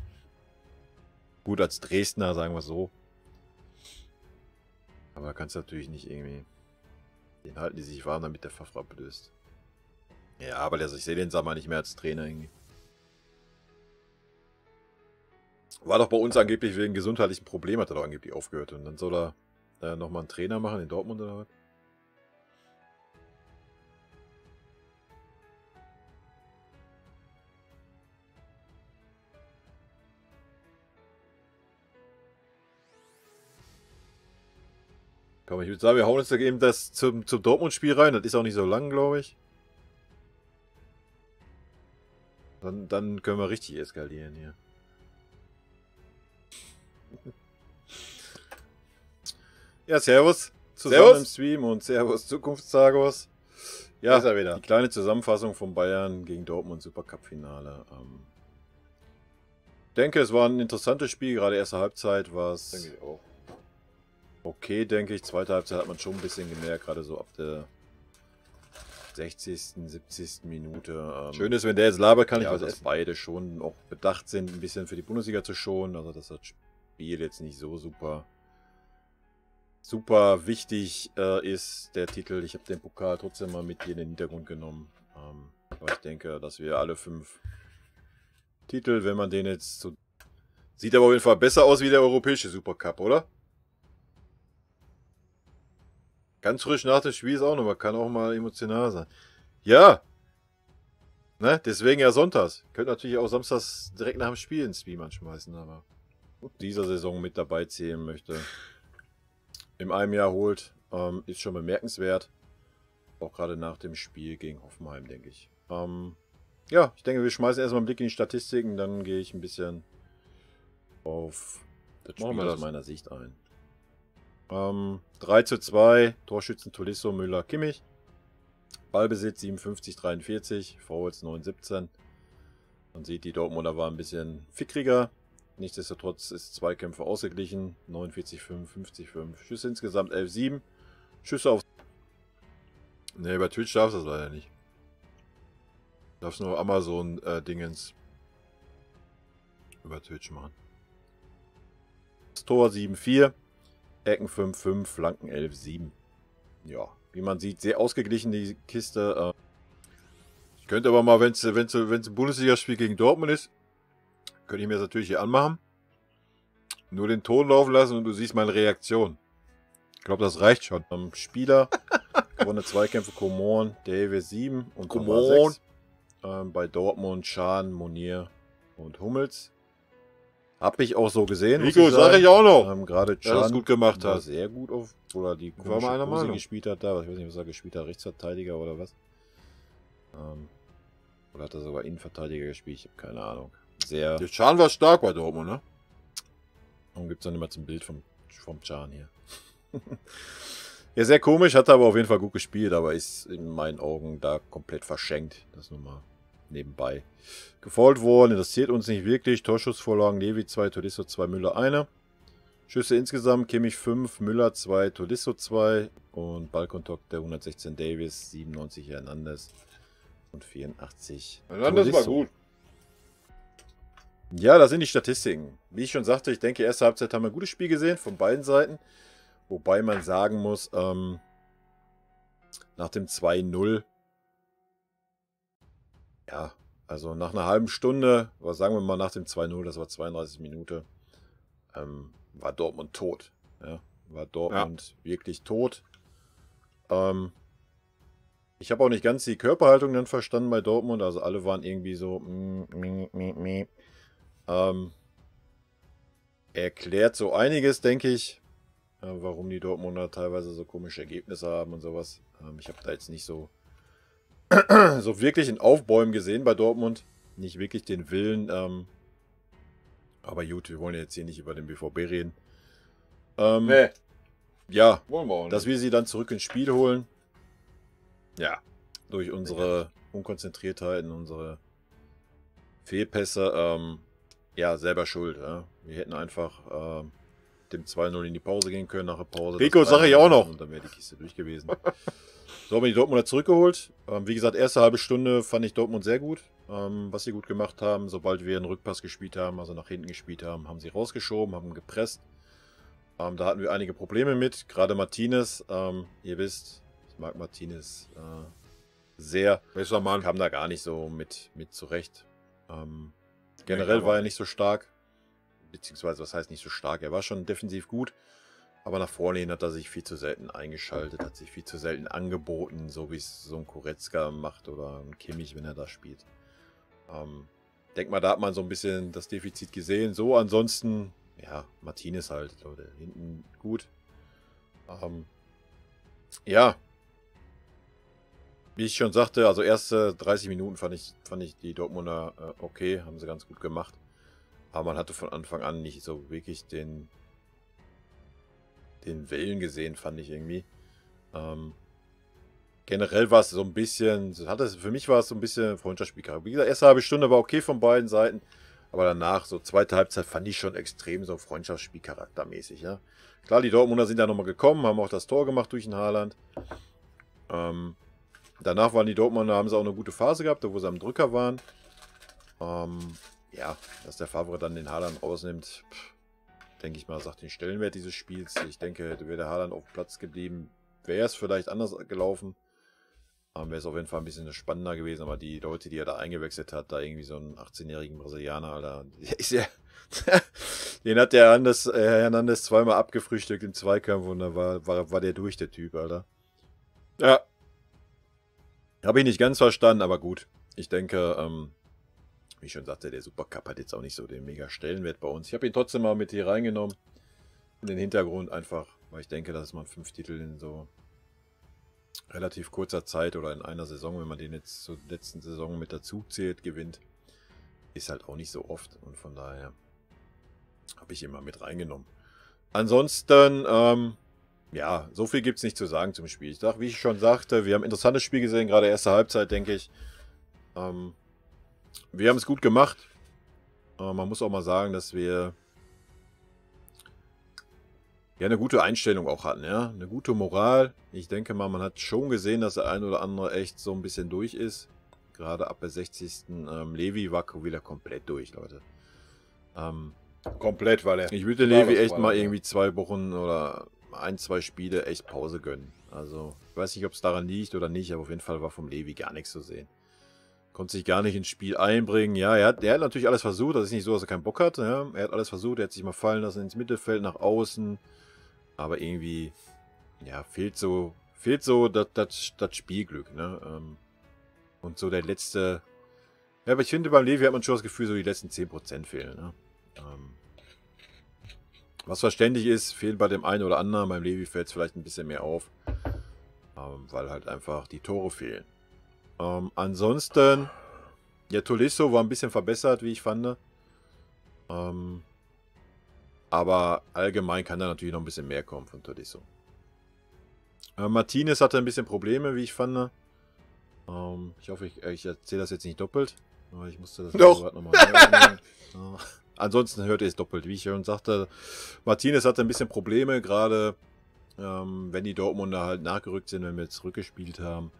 Gut, als Dresdner, sagen wir so. Aber kannst du natürlich nicht irgendwie den halten, die sich warm, damit der Pfaff ablöst. Ja, aber ich sehe den Sammer nicht mehr als Trainer irgendwie. War doch bei uns angeblich wegen gesundheitlichen Problemen, hat er doch angeblich aufgehört. Und dann soll er nochmal einen Trainer machen in Dortmund oder was? Komm, ich würde sagen, wir hauen jetzt eben das zum Dortmund-Spiel rein. Das ist auch nicht so lang, glaube ich. Dann können wir richtig eskalieren hier. Ja, servus. Zusammen im Stream und servus Zukunftszagos. Ja, ist er wieder. Die kleine Zusammenfassung von Bayern gegen Dortmund Supercup-Finale. Ich denke, es war ein interessantes Spiel. Gerade erste Halbzeit war es denke ich auch. Okay, denke ich. Zweite Halbzeit hat man schon ein bisschen gemerkt, gerade so ab der 60., 70. Minute. Schön ist, wenn der jetzt labert, kann ich was dass essen. Beide schon auch bedacht sind, ein bisschen für die Bundesliga zu schonen. Also, dass das Spiel jetzt nicht so super wichtig ist, der Titel. Ich habe den Pokal trotzdem mal mit hier in den Hintergrund genommen. Aber ich denke, dass wir alle 5 Titel, wenn man den jetzt so... Sieht aber auf jeden Fall besser aus wie der europäische Supercup, oder? Ganz frisch nach dem Spiel ist auch noch, man kann auch mal emotional sein. Ja! Ne? Deswegen ja sonntags. Könnt natürlich auch samstags direkt nach dem Spiel ins Stream anschmeißen, aber dieser Saison mit dabei zählen möchte. Im einem Jahr holt, ist schon bemerkenswert. Auch gerade nach dem Spiel gegen Hoffenheim, denke ich. Ja, ich denke, wir schmeißen erstmal einen Blick in die Statistiken, dann gehe ich ein bisschen auf das Spiel aus meiner Sicht ein. 3:2, Torschützen Tolisso, Müller, Kimmich. Ballbesitz 57:43, Fouls 9:17. Man sieht, die Dortmunder waren ein bisschen fickriger. Nichtsdestotrotz ist Zweikämpfe ausgeglichen. 49:5, 50:5. Schüsse insgesamt 11:7. Schüsse auf... Ne, bei Twitch darfst du das leider nicht. Du darfst nur Amazon-Dingens über Twitch machen. Das Tor 7:4. Ecken 5:5, Flanken 11:7. Ja, wie man sieht, sehr ausgeglichen die Kiste. Ich könnte aber mal, wenn es ein Bundesligaspiel gegen Dortmund ist, könnte ich mir das natürlich hier anmachen. Nur den Ton laufen lassen und du siehst meine Reaktion. Ich glaube, das reicht schon. Spieler, gewonnene Zweikämpfe, Coman, Davies 7 und Coman 6. Bei Dortmund, Schahn, Monier und Hummels. Hab ich auch so gesehen. Nico, sag ich auch noch. Gerade Can das gut gemacht hat. Sehr gut auf, oder die war mal einer Meinung gespielt hat da. Ich weiß nicht, was er gespielt hat. Rechtsverteidiger oder was? Oder hat er sogar Innenverteidiger gespielt? Ich habe keine Ahnung. Sehr. Der Can war stark bei Dortmund, ne? Warum gibt es dann immer zum Bild vom Can hier? Ja, sehr komisch. Hat er aber auf jeden Fall gut gespielt, aber ist in meinen Augen da komplett verschenkt. Das nur mal nebenbei. Gefault worden, interessiert uns nicht wirklich. Torschussvorlagen, Levi 2, Tolisso 2, Müller 1. Schüsse insgesamt, Kimmich 5, Müller 2, Tolisso 2 und Ballkontakt der 116 Davies, 97 Hernandez und 84 Hernandez war gut. Ja, das sind die Statistiken. Wie ich schon sagte, ich denke, erste Halbzeit haben wir ein gutes Spiel gesehen, von beiden Seiten. Wobei man sagen muss, nach dem 2:0, ja, also nach einer halben Stunde, oder sagen wir mal nach dem 2:0, das war 32 Minuten, war Dortmund tot. Ja, war Dortmund wirklich tot. Ich habe auch nicht ganz die Körperhaltung dann verstanden bei Dortmund, also alle waren irgendwie so erklärt so einiges, denke ich, warum die Dortmunder teilweise so komische Ergebnisse haben und sowas. Ich habe da jetzt nicht so wirklich ein Aufbäumen gesehen bei Dortmund. Nicht wirklich den Willen. Aber gut, wir wollen jetzt hier nicht über den BVB reden. Nee. Ja, wollen wir auch nicht. Dass wir sie dann zurück ins Spiel holen. Ja, durch unsere Unkonzentriertheiten, unsere Fehlpässe. Ja, selber schuld. Ja. Wir hätten einfach dem 2:0 in die Pause gehen können, nach der Pause. Rico, sage ich auch noch. Und dann wäre die Kiste durch gewesen. So haben wir die Dortmunder zurückgeholt. Wie gesagt, erste halbe Stunde fand ich Dortmund sehr gut. Was sie gut gemacht haben. Sobald wir einen Rückpass gespielt haben, also nach hinten gespielt haben, haben sie rausgeschoben, haben gepresst. Da hatten wir einige Probleme mit. Gerade Martinez. Ihr wisst, ich mag Martinez sehr. Besser Mann. Kam da gar nicht so mit zurecht. Generell war er nicht so stark. Beziehungsweise, was heißt nicht so stark? Er war schon defensiv gut. Aber nach vorne hin hat er sich viel zu selten eingeschaltet, hat sich viel zu selten angeboten, so wie es so ein Goretzka macht oder ein Kimmich, wenn er da spielt. Denk mal, da hat man so ein bisschen das Defizit gesehen. So, ansonsten, ja, Martinez halt, Leute, hinten gut. Ja, wie ich schon sagte, also erste 30 Minuten fand ich die Dortmunder okay, haben sie ganz gut gemacht. Aber man hatte von Anfang an nicht so wirklich den den Willen gesehen, fand ich irgendwie. Generell war es so ein bisschen, für mich war es so ein bisschen Freundschaftsspielcharakter. Wie gesagt, erste halbe Stunde war okay von beiden Seiten, aber danach, so zweite Halbzeit, fand ich schon extrem so Freundschaftsspielcharaktermäßig, ja. Klar, die Dortmunder sind da nochmal gekommen, haben auch das Tor gemacht durch den Haaland. Danach waren die Dortmunder, haben sie auch eine gute Phase gehabt, wo sie am Drücker waren. Ja, dass der Favre dann den Haaland rausnimmt, denke ich mal, sagt den Stellenwert dieses Spiels. Ich denke, wäre der Haaland auf Platz geblieben, wäre es vielleicht anders gelaufen. Wäre es auf jeden Fall ein bisschen spannender gewesen, aber die Leute, die er da eingewechselt hat, da irgendwie so einen 18-jährigen Brasilianer, Alter, den hat der Hernandez zweimal abgefrühstückt im Zweikampf und da war der durch, der Typ, Alter. Ja. Habe ich nicht ganz verstanden, aber gut. Ich denke, wie ich schon sagte, der Supercup hat jetzt auch nicht so den mega Stellenwert bei uns. Ich habe ihn trotzdem mal mit hier reingenommen. In den Hintergrund einfach, weil ich denke, dass man 5 Titel in so relativ kurzer Zeit oder in einer Saison, wenn man den jetzt zur letzten Saison mit dazu zählt, gewinnt, ist halt auch nicht so oft. Und von daher habe ich ihn mal mit reingenommen. Ansonsten, ja, so viel gibt es nicht zu sagen zum Spiel. Ich dachte, wie ich schon sagte, wir haben ein interessantes Spiel gesehen, gerade erste Halbzeit, denke ich. Wir haben es gut gemacht. Man muss auch mal sagen, dass wir ja eine gute Einstellung auch hatten, ja. Eine gute Moral. Ich denke mal, man hat schon gesehen, dass der ein oder andere echt so ein bisschen durch ist. Gerade ab der 60. Levi war wieder komplett durch, Leute. Komplett, weil er... Ich würde Levi echt mal irgendwie 2 Wochen oder 1, 2 Spiele echt Pause gönnen. Also, ich weiß nicht, ob es daran liegt oder nicht, aber auf jeden Fall war vom Levi gar nichts zu sehen. Konnte sich gar nicht ins Spiel einbringen. Ja, er hat natürlich alles versucht. Das ist nicht so, dass er keinen Bock hat. Ja. Er hat alles versucht. Er hat sich mal fallen lassen ins Mittelfeld, nach außen. Aber irgendwie, ja, fehlt so das Spielglück. Ne? Und so der letzte... Ja, aber ich finde, beim Levi hat man schon das Gefühl, so die letzten 10% fehlen. Ne? Was verständlich ist, fehlt bei dem einen oder anderen. Beim Levi fällt es vielleicht ein bisschen mehr auf. Weil halt einfach die Tore fehlen. Ansonsten, ja, Tolisso war ein bisschen verbessert, wie ich fand. Aber allgemein kann da natürlich noch ein bisschen mehr kommen von Tolisso. Martinez hatte ein bisschen Probleme, wie ich fand. Ich hoffe, ich erzähle das jetzt nicht doppelt. Aber ich musste das nochmal hören. Ansonsten hört ihr es doppelt. Wie ich schon sagte, Martinez hatte ein bisschen Probleme, gerade wenn die Dortmunder halt nachgerückt sind, wenn wir jetzt zurückgespielt haben.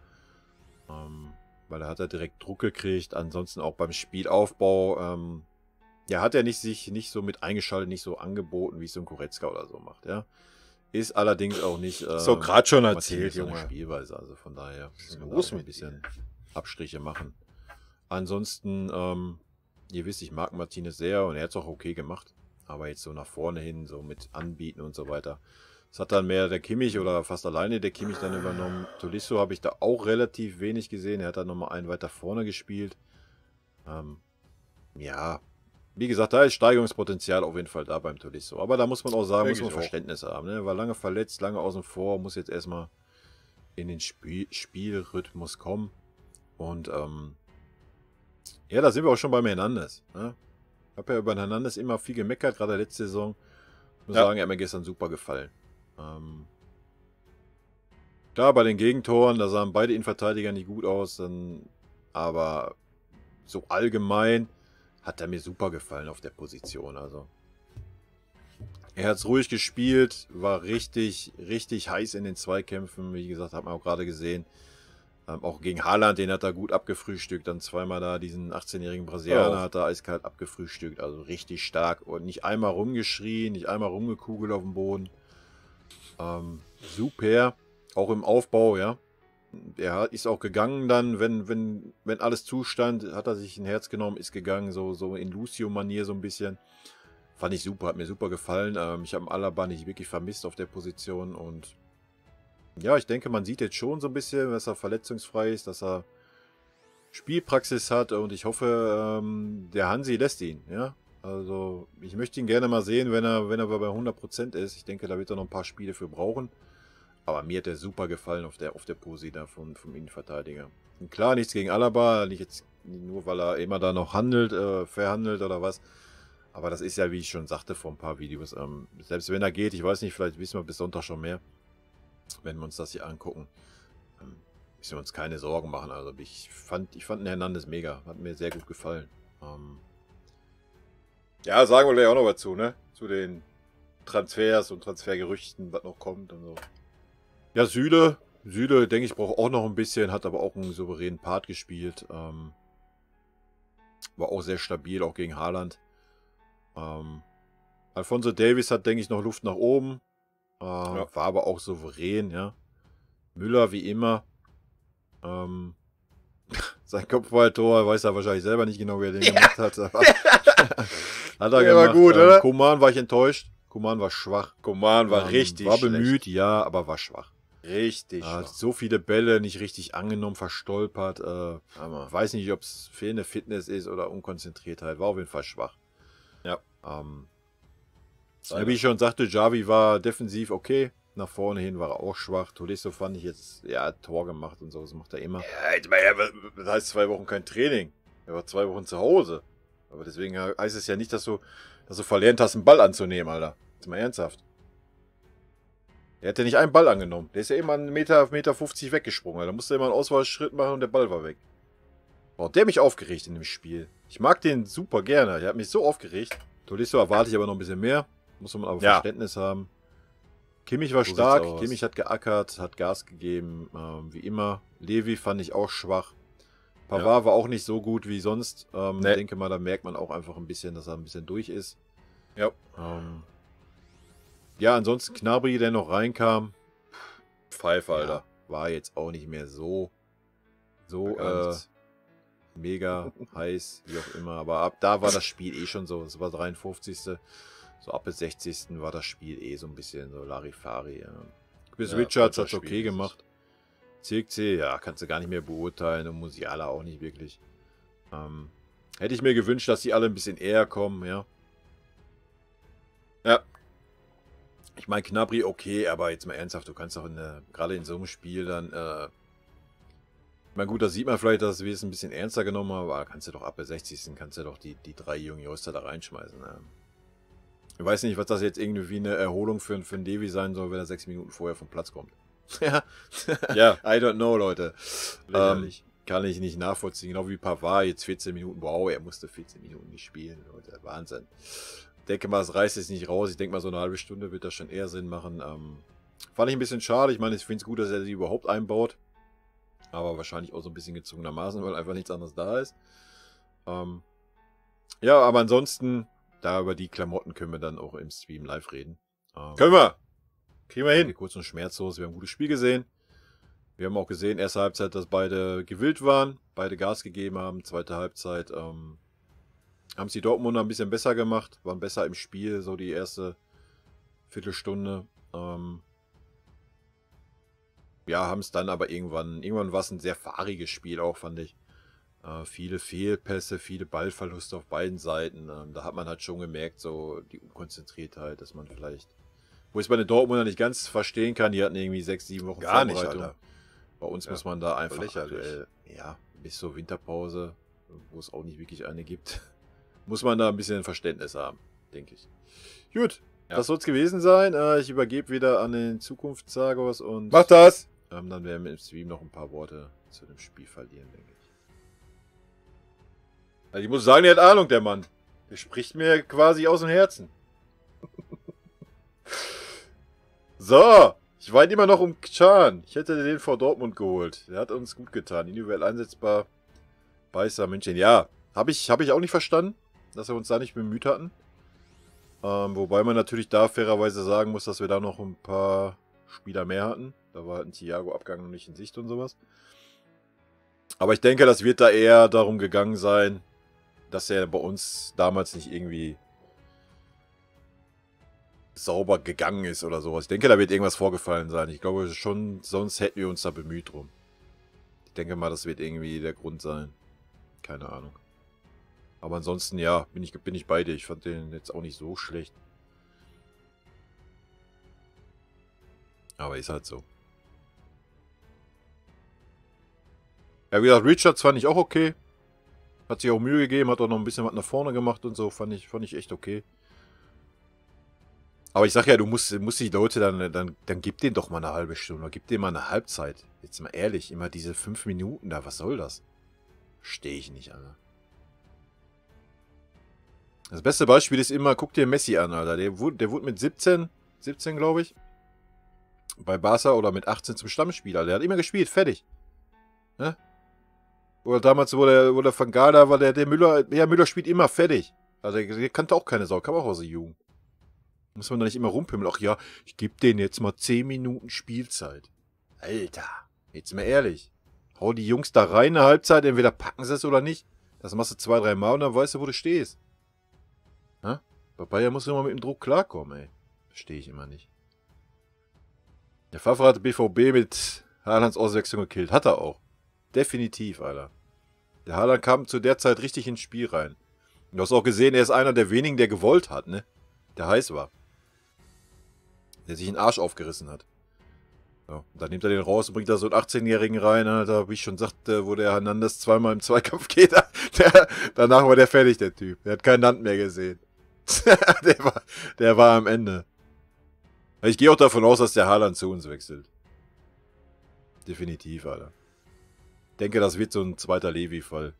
Weil da hat er direkt Druck gekriegt. Ansonsten auch beim Spielaufbau, ja, hat er sich nicht so mit eingeschaltet, nicht so angeboten, wie es so ein Goretzka oder so macht, ja. Ist allerdings auch nicht so gerade schon erzählt, Junge. Spielweise, also von daher müssen wir da ein bisschen Abstriche machen. Ansonsten, ihr wisst, ich mag Martinez sehr und er hat es auch okay gemacht. Aber jetzt so nach vorne hin, so mit Anbieten und so weiter. Das hat dann mehr der Kimmich oder fast alleine der Kimmich dann übernommen. Tolisso habe ich da auch relativ wenig gesehen. Er hat dann nochmal einen weiter vorne gespielt. Ja, wie gesagt, da ist Steigerungspotenzial auf jeden Fall da beim Tolisso. Aber da muss man auch sagen, muss man Verständnis haben. Ne? War lange verletzt, lange außen vor, muss jetzt erstmal in den Spielrhythmus kommen. Und ja, da sind wir auch schon beim Hernandez. Ne? Ich habe ja über Hernandez immer viel gemeckert, gerade letzte Saison. Ich muss sagen, er hat mir gestern super gefallen. Klar, bei den Gegentoren, da sahen beide Innenverteidiger nicht gut aus. Aber so allgemein hat er mir super gefallen auf der Position. Also er hat es ruhig gespielt, war richtig, richtig heiß in den Zweikämpfen. Wie gesagt, hat man auch gerade gesehen. Auch gegen Haaland, den hat er gut abgefrühstückt. Dann zweimal da diesen 18-jährigen Brasilianer hat er eiskalt abgefrühstückt. Also richtig stark und nicht einmal rumgeschrien, nicht einmal rumgekugelt auf dem Boden. Super. Auch im Aufbau, ja. Er ist auch gegangen dann, wenn alles zustand, hat er sich ein Herz genommen, ist gegangen, so in Lucio-Manier so ein bisschen. Fand ich super, hat mir super gefallen. Ich habe Alaba nicht wirklich vermisst auf der Position und ja, ich denke, man sieht jetzt schon so ein bisschen, dass er verletzungsfrei ist, dass er Spielpraxis hat und ich hoffe, der Hansi lässt ihn, ja. Also, ich möchte ihn gerne mal sehen, wenn er bei 100% ist. Ich denke, da wird er noch ein paar Spiele für brauchen. Aber mir hat er super gefallen auf der Posi da vom Innenverteidiger. Und klar, nichts gegen Alaba, nicht jetzt nur, weil er immer da noch verhandelt oder was. Aber das ist ja, wie ich schon sagte, vor ein paar Videos. Selbst wenn er geht, ich weiß nicht, vielleicht wissen wir bis Sonntag schon mehr, wenn wir uns das hier angucken. Müssen wir uns keine Sorgen machen. Also ich fand den Hernandez mega. Hat mir sehr gut gefallen. Ja, sagen wir gleich auch noch was zu, ne? Zu den Transfers und Transfergerüchten, was noch kommt und so. Ja, Süle, denke ich, braucht auch noch ein bisschen, hat aber auch einen souveränen Part gespielt. War auch sehr stabil, auch gegen Haaland. Alphonso Davies hat, denke ich, noch Luft nach oben. Ja. War aber auch souverän, ja. Müller, wie immer. Sein Kopfballtor, weiß er wahrscheinlich selber nicht genau, wie er den gemacht hat. Aber hat er gemacht. War gut, oder? Coman war ich enttäuscht. Coman war schwach. Coman war richtig schlecht. War bemüht, ja, aber war schwach. Richtig schwach. So viele Bälle nicht richtig angenommen, verstolpert. Weiß nicht, ob es fehlende Fitness ist oder Unkonzentriertheit. War auf jeden Fall schwach. Ja. Wie ich schon sagte, Xavi war defensiv okay. Nach vorne hin war er auch schwach. Tolisso fand ich jetzt, ja, Tor gemacht und so. Das macht er immer. Ja, das heißt 2 Wochen kein Training. Er war 2 Wochen zu Hause. Aber deswegen heißt es ja nicht, dass du verlernt hast, einen Ball anzunehmen, Alter. Jetzt mal ernsthaft. Er hätte nicht einen Ball angenommen. Der ist ja immer 1,50 Meter weggesprungen. Da musste er immer einen Auswahlschritt machen und der Ball war weg. Boah, der hat mich aufgeregt in dem Spiel. Ich mag den super gerne. Der hat mich so aufgeregt. Tolisso erwarte ich aber noch ein bisschen mehr. Muss man aber Verständnis haben. Kimmich war stark. Kimmich hat geackert, hat Gas gegeben. Wie immer. Levi fand ich auch schwach. Pavard war auch nicht so gut wie sonst. Ich denke mal, da merkt man auch einfach ein bisschen, dass er ein bisschen durch ist. Ja. Ja, ansonsten Gnabry, der noch reinkam. Pfeife, Alter. War jetzt auch nicht mehr so mega heiß, wie auch immer. Aber ab da war das Spiel eh schon so. Es war 53. So ab bis 60. war das Spiel eh so ein bisschen so Larifari. Ja. Chris Richards hat es okay gemacht. CXC, ja, kannst du gar nicht mehr beurteilen. Und Musiala auch nicht wirklich. Hätte ich mir gewünscht, dass die alle ein bisschen eher kommen, ja. Ja. Ich meine, Gnabry okay, aber jetzt mal ernsthaft, du kannst doch gerade in so einem Spiel dann, ich meine, gut, da sieht man vielleicht, dass wir es ein bisschen ernster genommen haben, aber kannst du doch ab der 60. kannst du doch die 3 jungen Joster da reinschmeißen. Ja. Ich weiß nicht, was das jetzt irgendwie eine Erholung für einen Devi sein soll, wenn er 6 Minuten vorher vom Platz kommt. Ja, I don't know, Leute. Kann ich nicht nachvollziehen. Genau wie Pavard, jetzt 14 Minuten. Wow, er musste 14 Minuten nicht spielen, Leute. Wahnsinn. Ich denke mal, es reißt jetzt nicht raus. Ich denke mal, so eine halbe Stunde wird das schon eher Sinn machen. Fand ich ein bisschen schade. Ich meine, ich finde es gut, dass er sie überhaupt einbaut. Aber wahrscheinlich auch so ein bisschen gezwungenermaßen, weil einfach nichts anderes da ist. Ja, aber ansonsten, da über die Klamotten können wir dann auch im Stream live reden. Können wir! Kriegen wir hin. Kurz und schmerzlos. Wir haben ein gutes Spiel gesehen. Wir haben auch gesehen, erste Halbzeit, dass beide gewillt waren. Beide Gas gegeben haben. Zweite Halbzeit haben es die Dortmunder ein bisschen besser gemacht. Waren besser im Spiel, so die erste Viertelstunde. Ja, haben es dann aber irgendwann war es ein sehr fahriges Spiel auch, fand ich. Viele Fehlpässe, viele Ballverluste auf beiden Seiten. Da hat man halt schon gemerkt, so die Unkonzentriertheit, dass man vielleicht, wo ich es bei den Dortmunder nicht ganz verstehen kann, die hatten irgendwie 6, 7 Wochen Gar Vorbereitung. Nicht, Alter. Bei uns muss man da einfach aktuell, bis zur Winterpause, wo es auch nicht wirklich eine gibt, muss man da ein bisschen Verständnis haben, denke ich. Gut, das soll es gewesen sein. Ich übergebe wieder an den Zukunftssagos und mach das! Dann werden wir im Stream noch ein paar Worte zu dem Spiel verlieren, denke ich. Also ich muss sagen, der hat Ahnung, der Mann. Der spricht mir quasi aus dem Herzen. So, ich weine immer noch um Can. Ich hätte den vor Dortmund geholt. Der hat uns gut getan. Individuell einsetzbar. Beißer München. Ja, habe ich auch nicht verstanden, dass wir uns da nicht bemüht hatten. Wobei man natürlich da fairerweise sagen muss, dass wir da noch ein paar Spieler mehr hatten. Da war halt ein Thiago-Abgang noch nicht in Sicht und sowas. Aber ich denke, das wird da eher darum gegangen sein, dass er bei uns damals nicht irgendwie sauber gegangen ist oder sowas. Ich denke, da wird irgendwas vorgefallen sein. Ich glaube schon, sonst hätten wir uns da bemüht drum. Ich denke mal, das wird irgendwie der Grund sein. Keine Ahnung. Aber ansonsten, ja, bin ich bei dir. Ich fand den jetzt auch nicht so schlecht. Aber ist halt so. Ja, wie gesagt, Richards fand ich auch okay. Hat sich auch Mühe gegeben, hat auch noch ein bisschen was nach vorne gemacht und so. Fand ich echt okay. Aber ich sag ja, du musst die Leute dann gib denen doch mal eine halbe Stunde. Oder gib denen mal eine Halbzeit. Jetzt mal ehrlich, immer diese 5 Minuten da, was soll das? Verstehe ich nicht, Alter. Das beste Beispiel ist immer, guck dir Messi an, Alter. Der wurde mit 17 glaube ich, bei Barca oder mit 18 zum Stammspieler. Der hat immer gespielt, fertig. Ne? Oder damals, wo der Van Gaal da war, der Müller, ja, Müller spielt immer fertig. Also der kannte auch keine Sau, kam auch aus der Jugend. Muss man da nicht immer rumpimmeln. Ach ja, ich gebe denen jetzt mal 10 Minuten Spielzeit. Alter, jetzt mal ehrlich. Hau die Jungs da rein, eine Halbzeit, entweder packen sie es oder nicht. Das machst du 2, 3 Mal und dann weißt du, wo du stehst. Ha? Bei Bayern musst du immer mit dem Druck klarkommen, ey. Verstehe ich immer nicht. Der Favre hat BVB mit Haalands Auswechslung gekillt. Hat er auch. Definitiv, Alter. Der Haaland kam zu der Zeit richtig ins Spiel rein. Und du hast auch gesehen, er ist einer der wenigen, der gewollt hat, ne? Der heiß war. Der sich den Arsch aufgerissen hat. Ja, dann nimmt er den raus und bringt da so einen 18-Jährigen rein, Alter, wie ich schon sagte, wo der Hernandez zweimal im Zweikampf geht. Danach war der fertig, der Typ. Der hat kein Land mehr gesehen. der war am Ende. Ich gehe auch davon aus, dass der Haaland zu uns wechselt. Definitiv, Alter. Ich denke, das wird so ein zweiter Levi-Fall.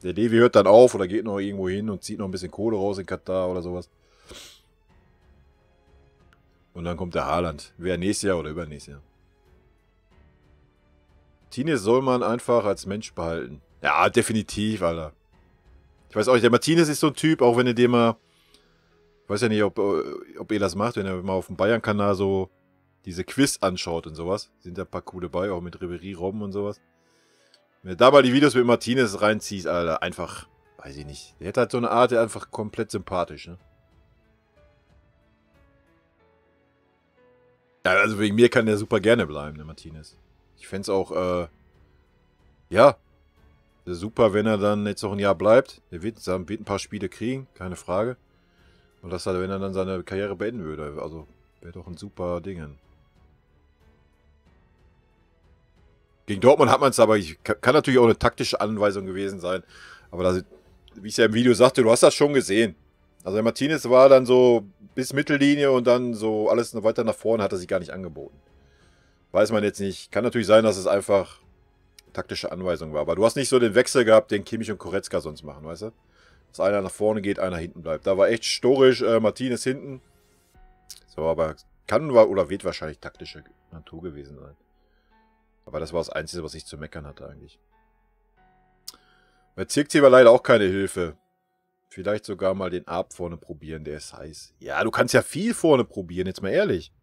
Der Levi hört dann auf oder geht noch irgendwo hin und zieht noch ein bisschen Kohle raus in Katar oder sowas. Und dann kommt der Haaland. Wäre nächstes Jahr oder übernächstes Jahr. Martinez soll man einfach als Mensch behalten. Ja, definitiv, Alter. Ich weiß auch nicht, der Martinez ist so ein Typ, auch wenn ihr dem mal... Ich weiß ja nicht, ob ihr das macht, wenn ihr mal auf dem Bayern-Kanal so diese Quiz anschaut und sowas. Sind da ein paar coole bei, auch mit Ribéry, Robben und sowas. Wenn du da mal die Videos mit Martinez reinziehst, Alter, einfach... Weiß ich nicht. Der hat halt so eine Art, der einfach komplett sympathisch, ne? Ja, also wegen mir kann der super gerne bleiben, der Martinez. Ich fände es auch, ja, super, wenn er dann jetzt noch ein Jahr bleibt. Der wird ein paar Spiele kriegen, keine Frage. Und dass er, wenn er dann seine Karriere beenden würde, also wäre doch ein super Ding. Gegen Dortmund hat man es aber, kann natürlich auch eine taktische Anweisung gewesen sein. Aber das, wie ich es ja im Video sagte, du hast das schon gesehen. Also der Martinez war dann so bis Mittellinie und dann so alles noch weiter nach vorne hat er sich gar nicht angeboten. Weiß man jetzt nicht. Kann natürlich sein, dass es einfach taktische Anweisung war. Aber du hast nicht so den Wechsel gehabt, den Kimmich und Goretzka sonst machen, weißt du? Dass einer nach vorne geht, einer hinten bleibt. Da war echt storisch Martinez hinten. So, aber kann oder wird wahrscheinlich taktische Natur gewesen sein. Aber das war das Einzige, was ich zu meckern hatte eigentlich. Bei Zirkzee war leider auch keine Hilfe. Vielleicht sogar mal den Arp vorne probieren, der ist heiß. Ja, du kannst ja viel vorne probieren, jetzt mal ehrlich.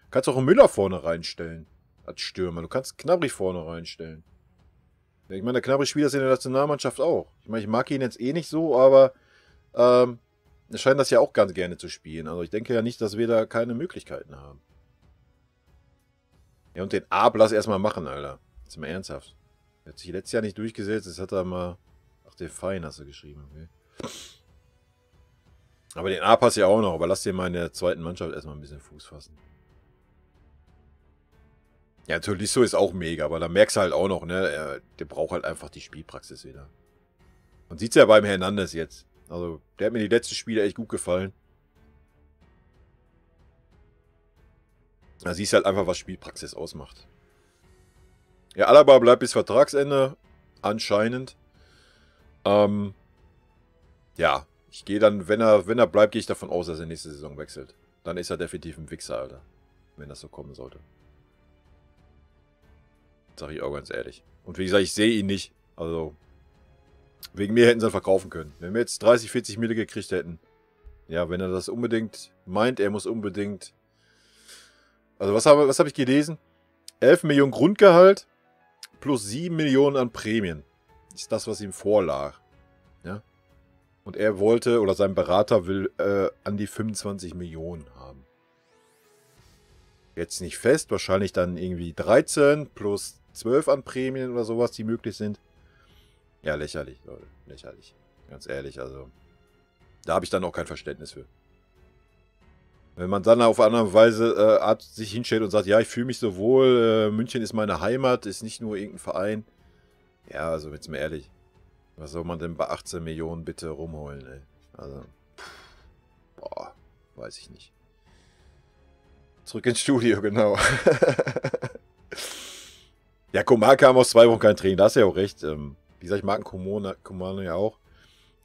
Du kannst auch einen Müller vorne reinstellen. Als Stürmer. Du kannst Gnabry vorne reinstellen. Ich meine, der Gnabry spielt das in der Nationalmannschaft auch. Ich meine, ich mag ihn jetzt eh nicht so, aber er scheint das ja auch ganz gerne zu spielen. Also ich denke ja nicht, dass wir da keine Möglichkeiten haben. Ja, und den Arp lass erstmal machen, Alter. Jetzt mal ernsthaft. Er hat sich letztes Jahr nicht durchgesetzt, das hat er mal... Ach, den Fein hast du geschrieben, okay. Aber den A passt ja auch noch, aber lass dir mal in der zweiten Mannschaft erstmal ein bisschen Fuß fassen. Ja, Tolisso ist auch mega, aber da merkst du halt auch noch, ne, der braucht halt einfach die Spielpraxis wieder. Man sieht es ja beim Hernandez jetzt. Also, der hat mir die letzten Spiele echt gut gefallen. Da siehst du halt einfach, was Spielpraxis ausmacht. Ja, Alaba bleibt bis Vertragsende, anscheinend. Ja. Ich gehe dann, wenn er bleibt, gehe ich davon aus, dass er nächste Saison wechselt. Dann ist er definitiv ein Wichser, Alter. Wenn das so kommen sollte. Sag ich auch ganz ehrlich. Und wie gesagt, ich sehe ihn nicht. Also, wegen mir hätten sie ihn verkaufen können. Wenn wir jetzt 30, 40 Mille gekriegt hätten. Ja, wenn er das unbedingt meint, er muss unbedingt... Also, was hab ich gelesen? 11 Millionen Grundgehalt plus 7 Millionen an Prämien. Ist das, was ihm vorlag. Ja. Und er wollte, oder sein Berater will, an die 25 Millionen haben. Jetzt nicht fest, wahrscheinlich dann irgendwie 13 plus 12 an Prämien oder sowas, die möglich sind. Ja, lächerlich, Leute. Lächerlich. Ganz ehrlich, also. Da habe ich dann auch kein Verständnis für. Wenn man dann auf eine andere Weise Art sich hinstellt und sagt, ja, ich fühle mich so wohl, München ist meine Heimat, ist nicht nur irgendein Verein. Ja, also jetzt mal ehrlich. Was soll man denn bei 18 Millionen bitte rumholen, ey? Also, boah, weiß ich nicht. Zurück ins Studio, genau. Ja, Coman kam aus 2 Wochen kein Training, da hast du ja auch recht. Wie gesagt, ich mag Coman ja auch.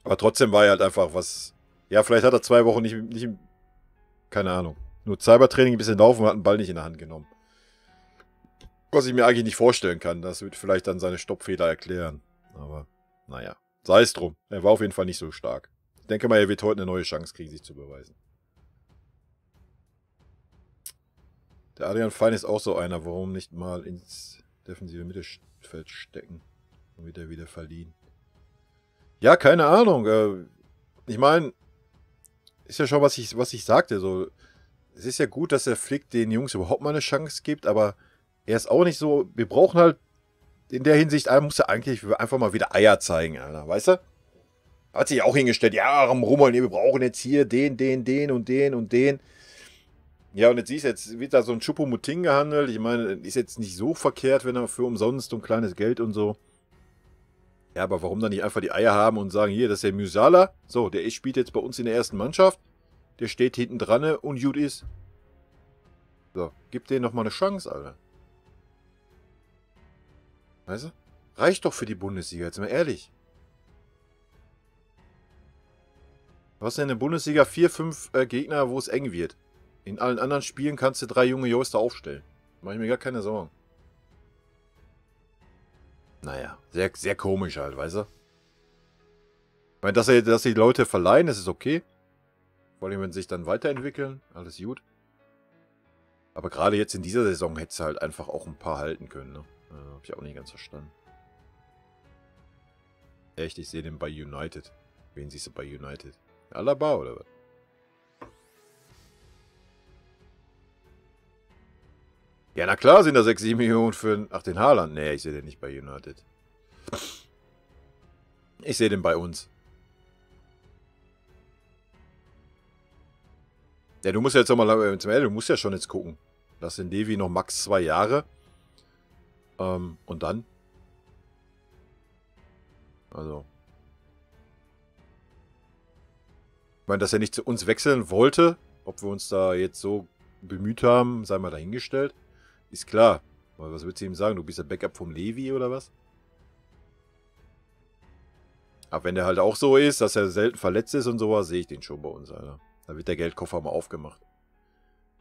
Aber trotzdem war er halt einfach was... Ja, vielleicht hat er 2 Wochen nicht keine Ahnung. Nur Cybertraining, ein bisschen laufen und hat den Ball nicht in der Hand genommen. Was ich mir eigentlich nicht vorstellen kann. Das wird vielleicht dann seine Stoppfehler erklären. Aber, naja. Sei es drum. Er war auf jeden Fall nicht so stark. Ich denke mal, er wird heute eine neue Chance kriegen, sich zu beweisen. Der Adrian Fein ist auch so einer. Warum nicht mal ins defensive Mittelfeld stecken? Und wird er wieder verliehen. Ja, keine Ahnung. Ich meine, ist ja schon, was ich sagte. So, es ist ja gut, dass der Flick den Jungs überhaupt mal eine Chance gibt, aber er ist auch nicht so. Wir brauchen halt in der Hinsicht, muss er eigentlich einfach mal wieder Eier zeigen, Alter. Weißt du? Hat sich auch hingestellt, ja, rumholen, wir brauchen jetzt hier den und den und den. Ja, und jetzt siehst du, jetzt wird da so ein Choupo-Moting gehandelt. Ich meine, ist jetzt nicht so verkehrt, wenn er für umsonst und kleines Geld und so. Ja, aber warum dann nicht einfach die Eier haben und sagen, hier, das ist der Musiala. So, der spielt jetzt bei uns in der ersten Mannschaft. Der steht hinten dran und gut ist. So, gib denen nochmal eine Chance, Alter. Weißt du? Reicht doch für die Bundesliga, jetzt mal ehrlich. Du hast ja in der Bundesliga 4, 5 Gegner, wo es eng wird. In allen anderen Spielen kannst du 3 junge Joster aufstellen. Mach ich mir gar keine Sorgen. Naja, sehr, sehr komisch halt, weißt du? Ich meine, dass die Leute verleihen, das ist okay. Vor allem, wenn sie sich dann weiterentwickeln, alles gut. Aber gerade jetzt in dieser Saison hättest du halt einfach auch ein paar halten können, ne? Hab ich auch nicht ganz verstanden. Echt, ich sehe den bei United. Wen siehst du bei United? Alaba oder was? Ja, na klar sind da 6, 7 Millionen für den Haaland. Nee, ich sehe den nicht bei United. Ich sehe den bei uns. Ja, du musst ja jetzt nochmal, du musst ja schon jetzt gucken. Lass den Levi noch max 2 Jahre. Und dann? Also. Ich meine, dass er nicht zu uns wechseln wollte, ob wir uns da jetzt so bemüht haben, sei mal dahingestellt. Ist klar. Aber was willst du ihm sagen? Du bist der Backup vom Levi oder was? Aber wenn der halt auch so ist, dass er selten verletzt ist und sowas, sehe ich den schon bei uns, Alter. Da wird der Geldkoffer mal aufgemacht.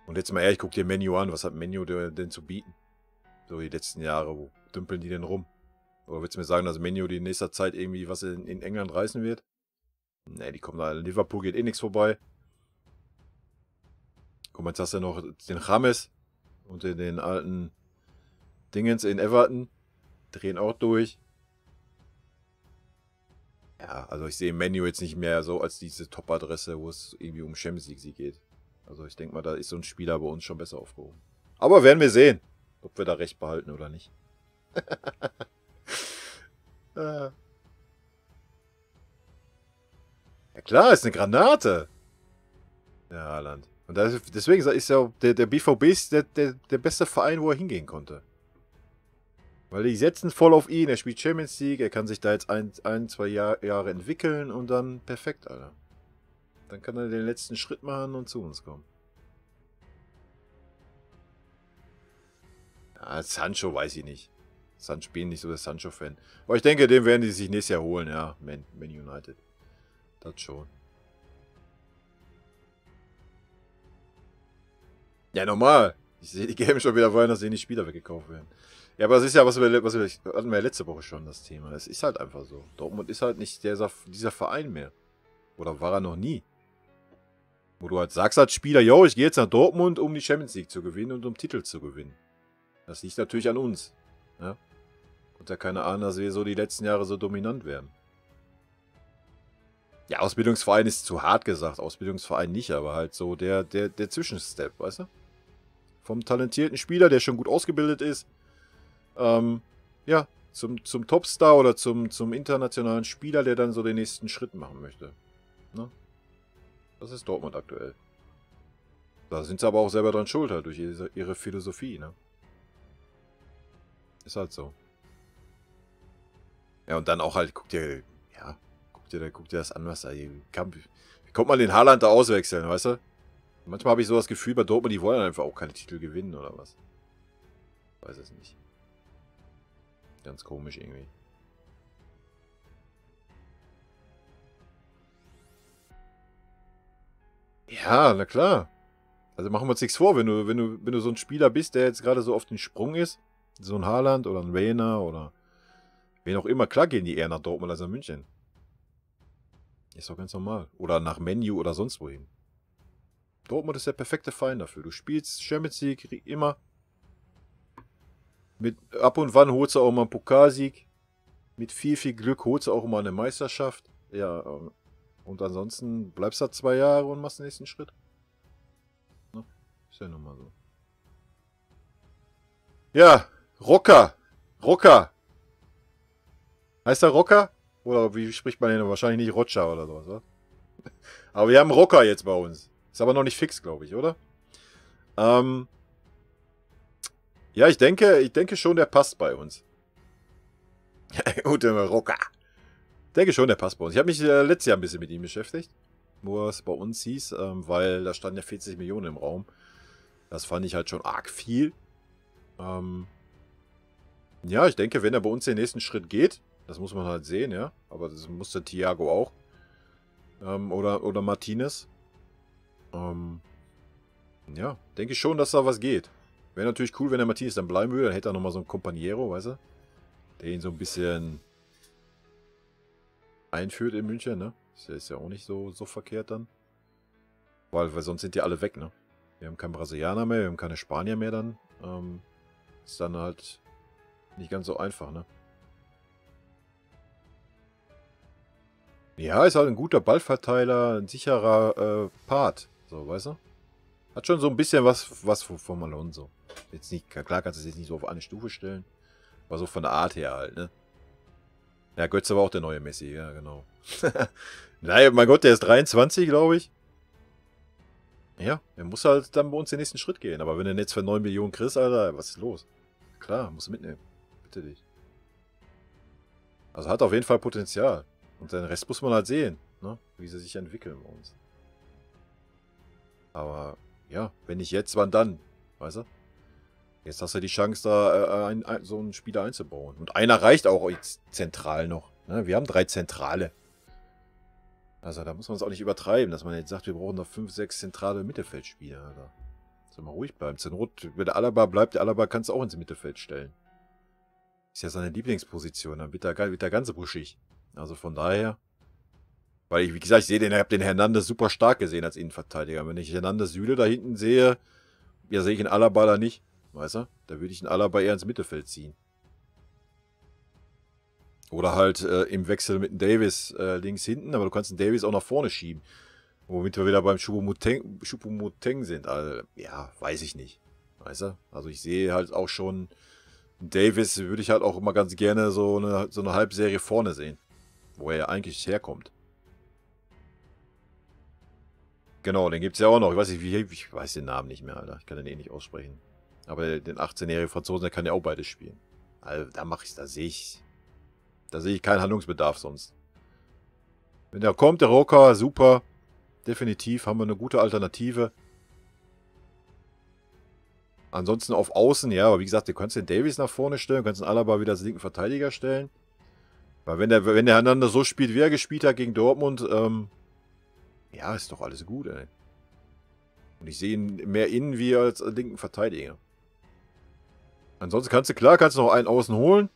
Und jetzt mal ehrlich, guck dir Menu an. Was hat Menu denn zu bieten? So die letzten Jahre, wo dümpeln die denn rum? Oder willst du mir sagen, dass Menu die in nächster Zeit irgendwie was in England reißen wird? Ne, die kommen da. Liverpool geht eh nichts vorbei. Guck mal, jetzt hast du noch den James und den alten Dingens in Everton. Drehen auch durch. Ja, also ich sehe Menu jetzt nicht mehr so als diese Top-Adresse, wo es irgendwie um Champions League geht. Also ich denke mal, da ist so ein Spieler bei uns schon besser aufgehoben. Aber werden wir sehen, ob wir da recht behalten oder nicht. Ja klar, ist eine Granate. Ja, Haaland. Und deswegen ist ja der BVB ist der beste Verein, wo er hingehen konnte. Weil die setzen voll auf ihn, er spielt Champions League, er kann sich da jetzt 2 Jahre entwickeln und dann perfekt, Alter. Dann kann er den letzten Schritt machen und zu uns kommen. Ja, Sancho weiß ich nicht. Ich bin nicht so der Sancho-Fan. Aber ich denke, den werden die sich nächstes Jahr holen, ja. Man United. Das schon. Ja, normal. Ich sehe die Games schon wieder wollen, dass die Spieler weggekauft werden. Ja, aber das ist ja, was wir hatten wir letzte Woche schon, das Thema. Es ist halt einfach so. Dortmund ist halt nicht dieser Verein mehr. Oder war er noch nie. Wo du halt sagst als Spieler, yo, ich gehe jetzt nach Dortmund, um die Champions League zu gewinnen und um Titel zu gewinnen. Das liegt natürlich an uns. Ja? Und ja keine Ahnung, dass wir so die letzten Jahre so dominant werden. Ja, Ausbildungsverein ist zu hart gesagt. Ausbildungsverein nicht, aber halt so der Zwischenstep, weißt du? Vom talentierten Spieler, der schon gut ausgebildet ist, ja, zum Topstar oder zum internationalen Spieler, der dann so den nächsten Schritt machen möchte. Ne? Das ist Dortmund aktuell. Da sind sie aber auch selber dran schuld, halt, durch ihre Philosophie, ne? Ist halt so. Ja, und dann auch halt, guck dir Ja, guck dir das an, was da hier kam. Wie kommt man den Haaland da auswechseln, weißt du? Manchmal habe ich so das Gefühl, bei Dortmund, die wollen einfach auch keine Titel gewinnen, oder was? Weiß es nicht. Ganz komisch irgendwie. Ja, na klar. Also machen wir uns nichts vor, wenn du so ein Spieler bist, der jetzt gerade so auf den Sprung ist, so ein Haaland oder ein Reina oder wen auch immer, klar gehen die eher nach Dortmund als nach München. Ist doch ganz normal. Oder nach Man U oder sonst wohin. Dortmund ist der perfekte Verein dafür. Du spielst Champions League immer. Ab und wann holst du auch mal einen Pokalsieg. Mit viel, viel Glück holst du auch mal eine Meisterschaft. Ja, und ansonsten bleibst du da 2 Jahre und machst den nächsten Schritt. Ne? Ist ja nun mal so. Ja, Rocker. Rocker. Heißt der Rocker? Oder wie spricht man den? Wahrscheinlich nicht Roger oder sowas, oder? Aber wir haben einen Rocker jetzt bei uns. Ist aber noch nicht fix, glaube ich, oder? Ja, ich denke schon, der passt bei uns. Gut, der Rocker. Ich denke schon, der passt bei uns. Ich habe mich letztes Jahr ein bisschen mit ihm beschäftigt. Wo es bei uns hieß, weil da standen ja 40 Millionen im Raum. Das fand ich halt schon arg viel. Ja, ich denke, wenn er bei uns den nächsten Schritt geht, das muss man halt sehen, ja. Aber das musste Thiago auch. Oder Martinez. Ja, denke ich schon, dass da was geht. Wäre natürlich cool, wenn der Martinez dann bleiben würde. Dann hätte er nochmal so einen Companiero, weißt du? Der ihn so ein bisschen einführt in München, ne? Ist ja auch nicht so verkehrt dann. Weil sonst sind die alle weg, ne? Wir haben keinen Brasilianer mehr, wir haben keine Spanier mehr dann. Ist dann halt nicht ganz so einfach, ne? Ja, ist halt ein guter Ballverteiler, ein sicherer Part, so, weißt du? Hat schon so ein bisschen was von Alonso. Jetzt nicht, klar kannst du es jetzt nicht so auf eine Stufe stellen. Aber so von der Art her halt, ne? Ja, Götze war auch der neue Messi, ja, genau. Naja, mein Gott, der ist 23, glaube ich. Ja, er muss halt dann bei uns den nächsten Schritt gehen. Aber wenn du jetzt für 9 Millionen kriegst, Alter, was ist los? Klar, musst du mitnehmen. Bitte dich. Also hat auf jeden Fall Potenzial. Und den Rest muss man halt sehen, ne? Wie sie sich entwickeln bei uns. Aber, ja, wenn nicht jetzt, wann dann? Weißt du? Jetzt hast du die Chance, da so einen Spieler einzubauen. Und einer reicht auch jetzt zentral noch. Ne? Wir haben 3 Zentrale. Also da muss man es auch nicht übertreiben, dass man jetzt sagt, wir brauchen noch 5, 6 zentrale Mittelfeldspieler. Alter. Soll mal ruhig bleiben. Zur Not, wenn der Alaba bleibt, der Alaba kannst du auch ins Mittelfeld stellen. Ist ja seine Lieblingsposition. Dann wird der ganze buschig. Also von daher. Weil ich, wie gesagt, ich habe den Hernandez super stark gesehen als Innenverteidiger. Wenn ich Hernandez Süle da hinten sehe, ja, sehe ich einen Alaba da nicht. Weißt du? Da würde ich einen Alaba eher ins Mittelfeld ziehen. Oder halt im Wechsel mit dem Davis links hinten, aber du kannst den Davis auch nach vorne schieben. Womit wir wieder beim Choupo-Moting sind. Also, ja, weiß ich nicht. Weißt du? Also ich sehe halt auch schon, Davis würde ich halt auch immer ganz gerne so eine Halbserie vorne sehen. Wo er ja eigentlich herkommt. Genau, den gibt es ja auch noch. Ich weiß nicht, ich weiß den Namen nicht mehr, Alter. Ich kann den eh nicht aussprechen. Aber den 18-jährigen Franzosen, der kann ja auch beides spielen. Also da sehe ich keinen Handlungsbedarf sonst. Wenn der kommt, der Rocker, super. Definitiv haben wir eine gute Alternative. Ansonsten auf Außen, ja, aber wie gesagt, du kannst den Davies nach vorne stellen, du kannst den Alaba wieder als linken Verteidiger stellen. Weil wenn der Hernandez so spielt, wie er gespielt hat gegen Dortmund, ja, ist doch alles gut, ey. Und ich sehe ihn mehr innen wie als linken Verteidiger. Ansonsten kannst du noch einen außen holen.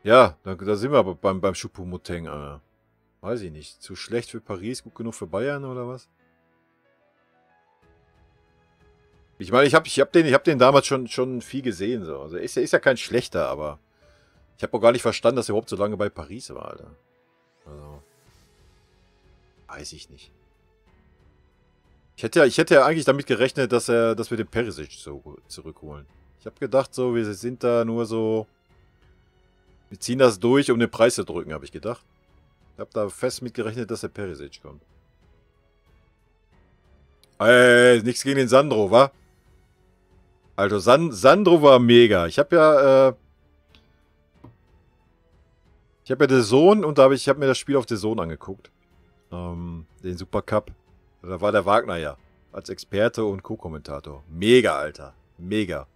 Ja, da sind wir aber beim Choupo-Moting, weiß ich nicht. Zu schlecht für Paris, gut genug für Bayern oder was? Ich meine, ich hab den damals schon viel gesehen. So. Also ist ja kein schlechter, aber ich habe auch gar nicht verstanden, dass er überhaupt so lange bei Paris war, Alter. Also, weiß ich nicht. Ich hätte ja eigentlich damit gerechnet, dass wir den Perisic so zurückholen. Ich habe gedacht, so, wir sind da nur so. Wir ziehen das durch, um den Preis zu drücken, habe ich gedacht. Ich habe da fest mitgerechnet, dass der Perisic kommt. Nichts gegen den Sandro, wa? Also, Sandro war mega. Ich habe ja, Ich habe ja The Zone und ich habe mir das Spiel auf The Zone angeguckt. Den Supercup. Da war der Wagner ja. Als Experte und Co-Kommentator. Mega, Alter. Mega.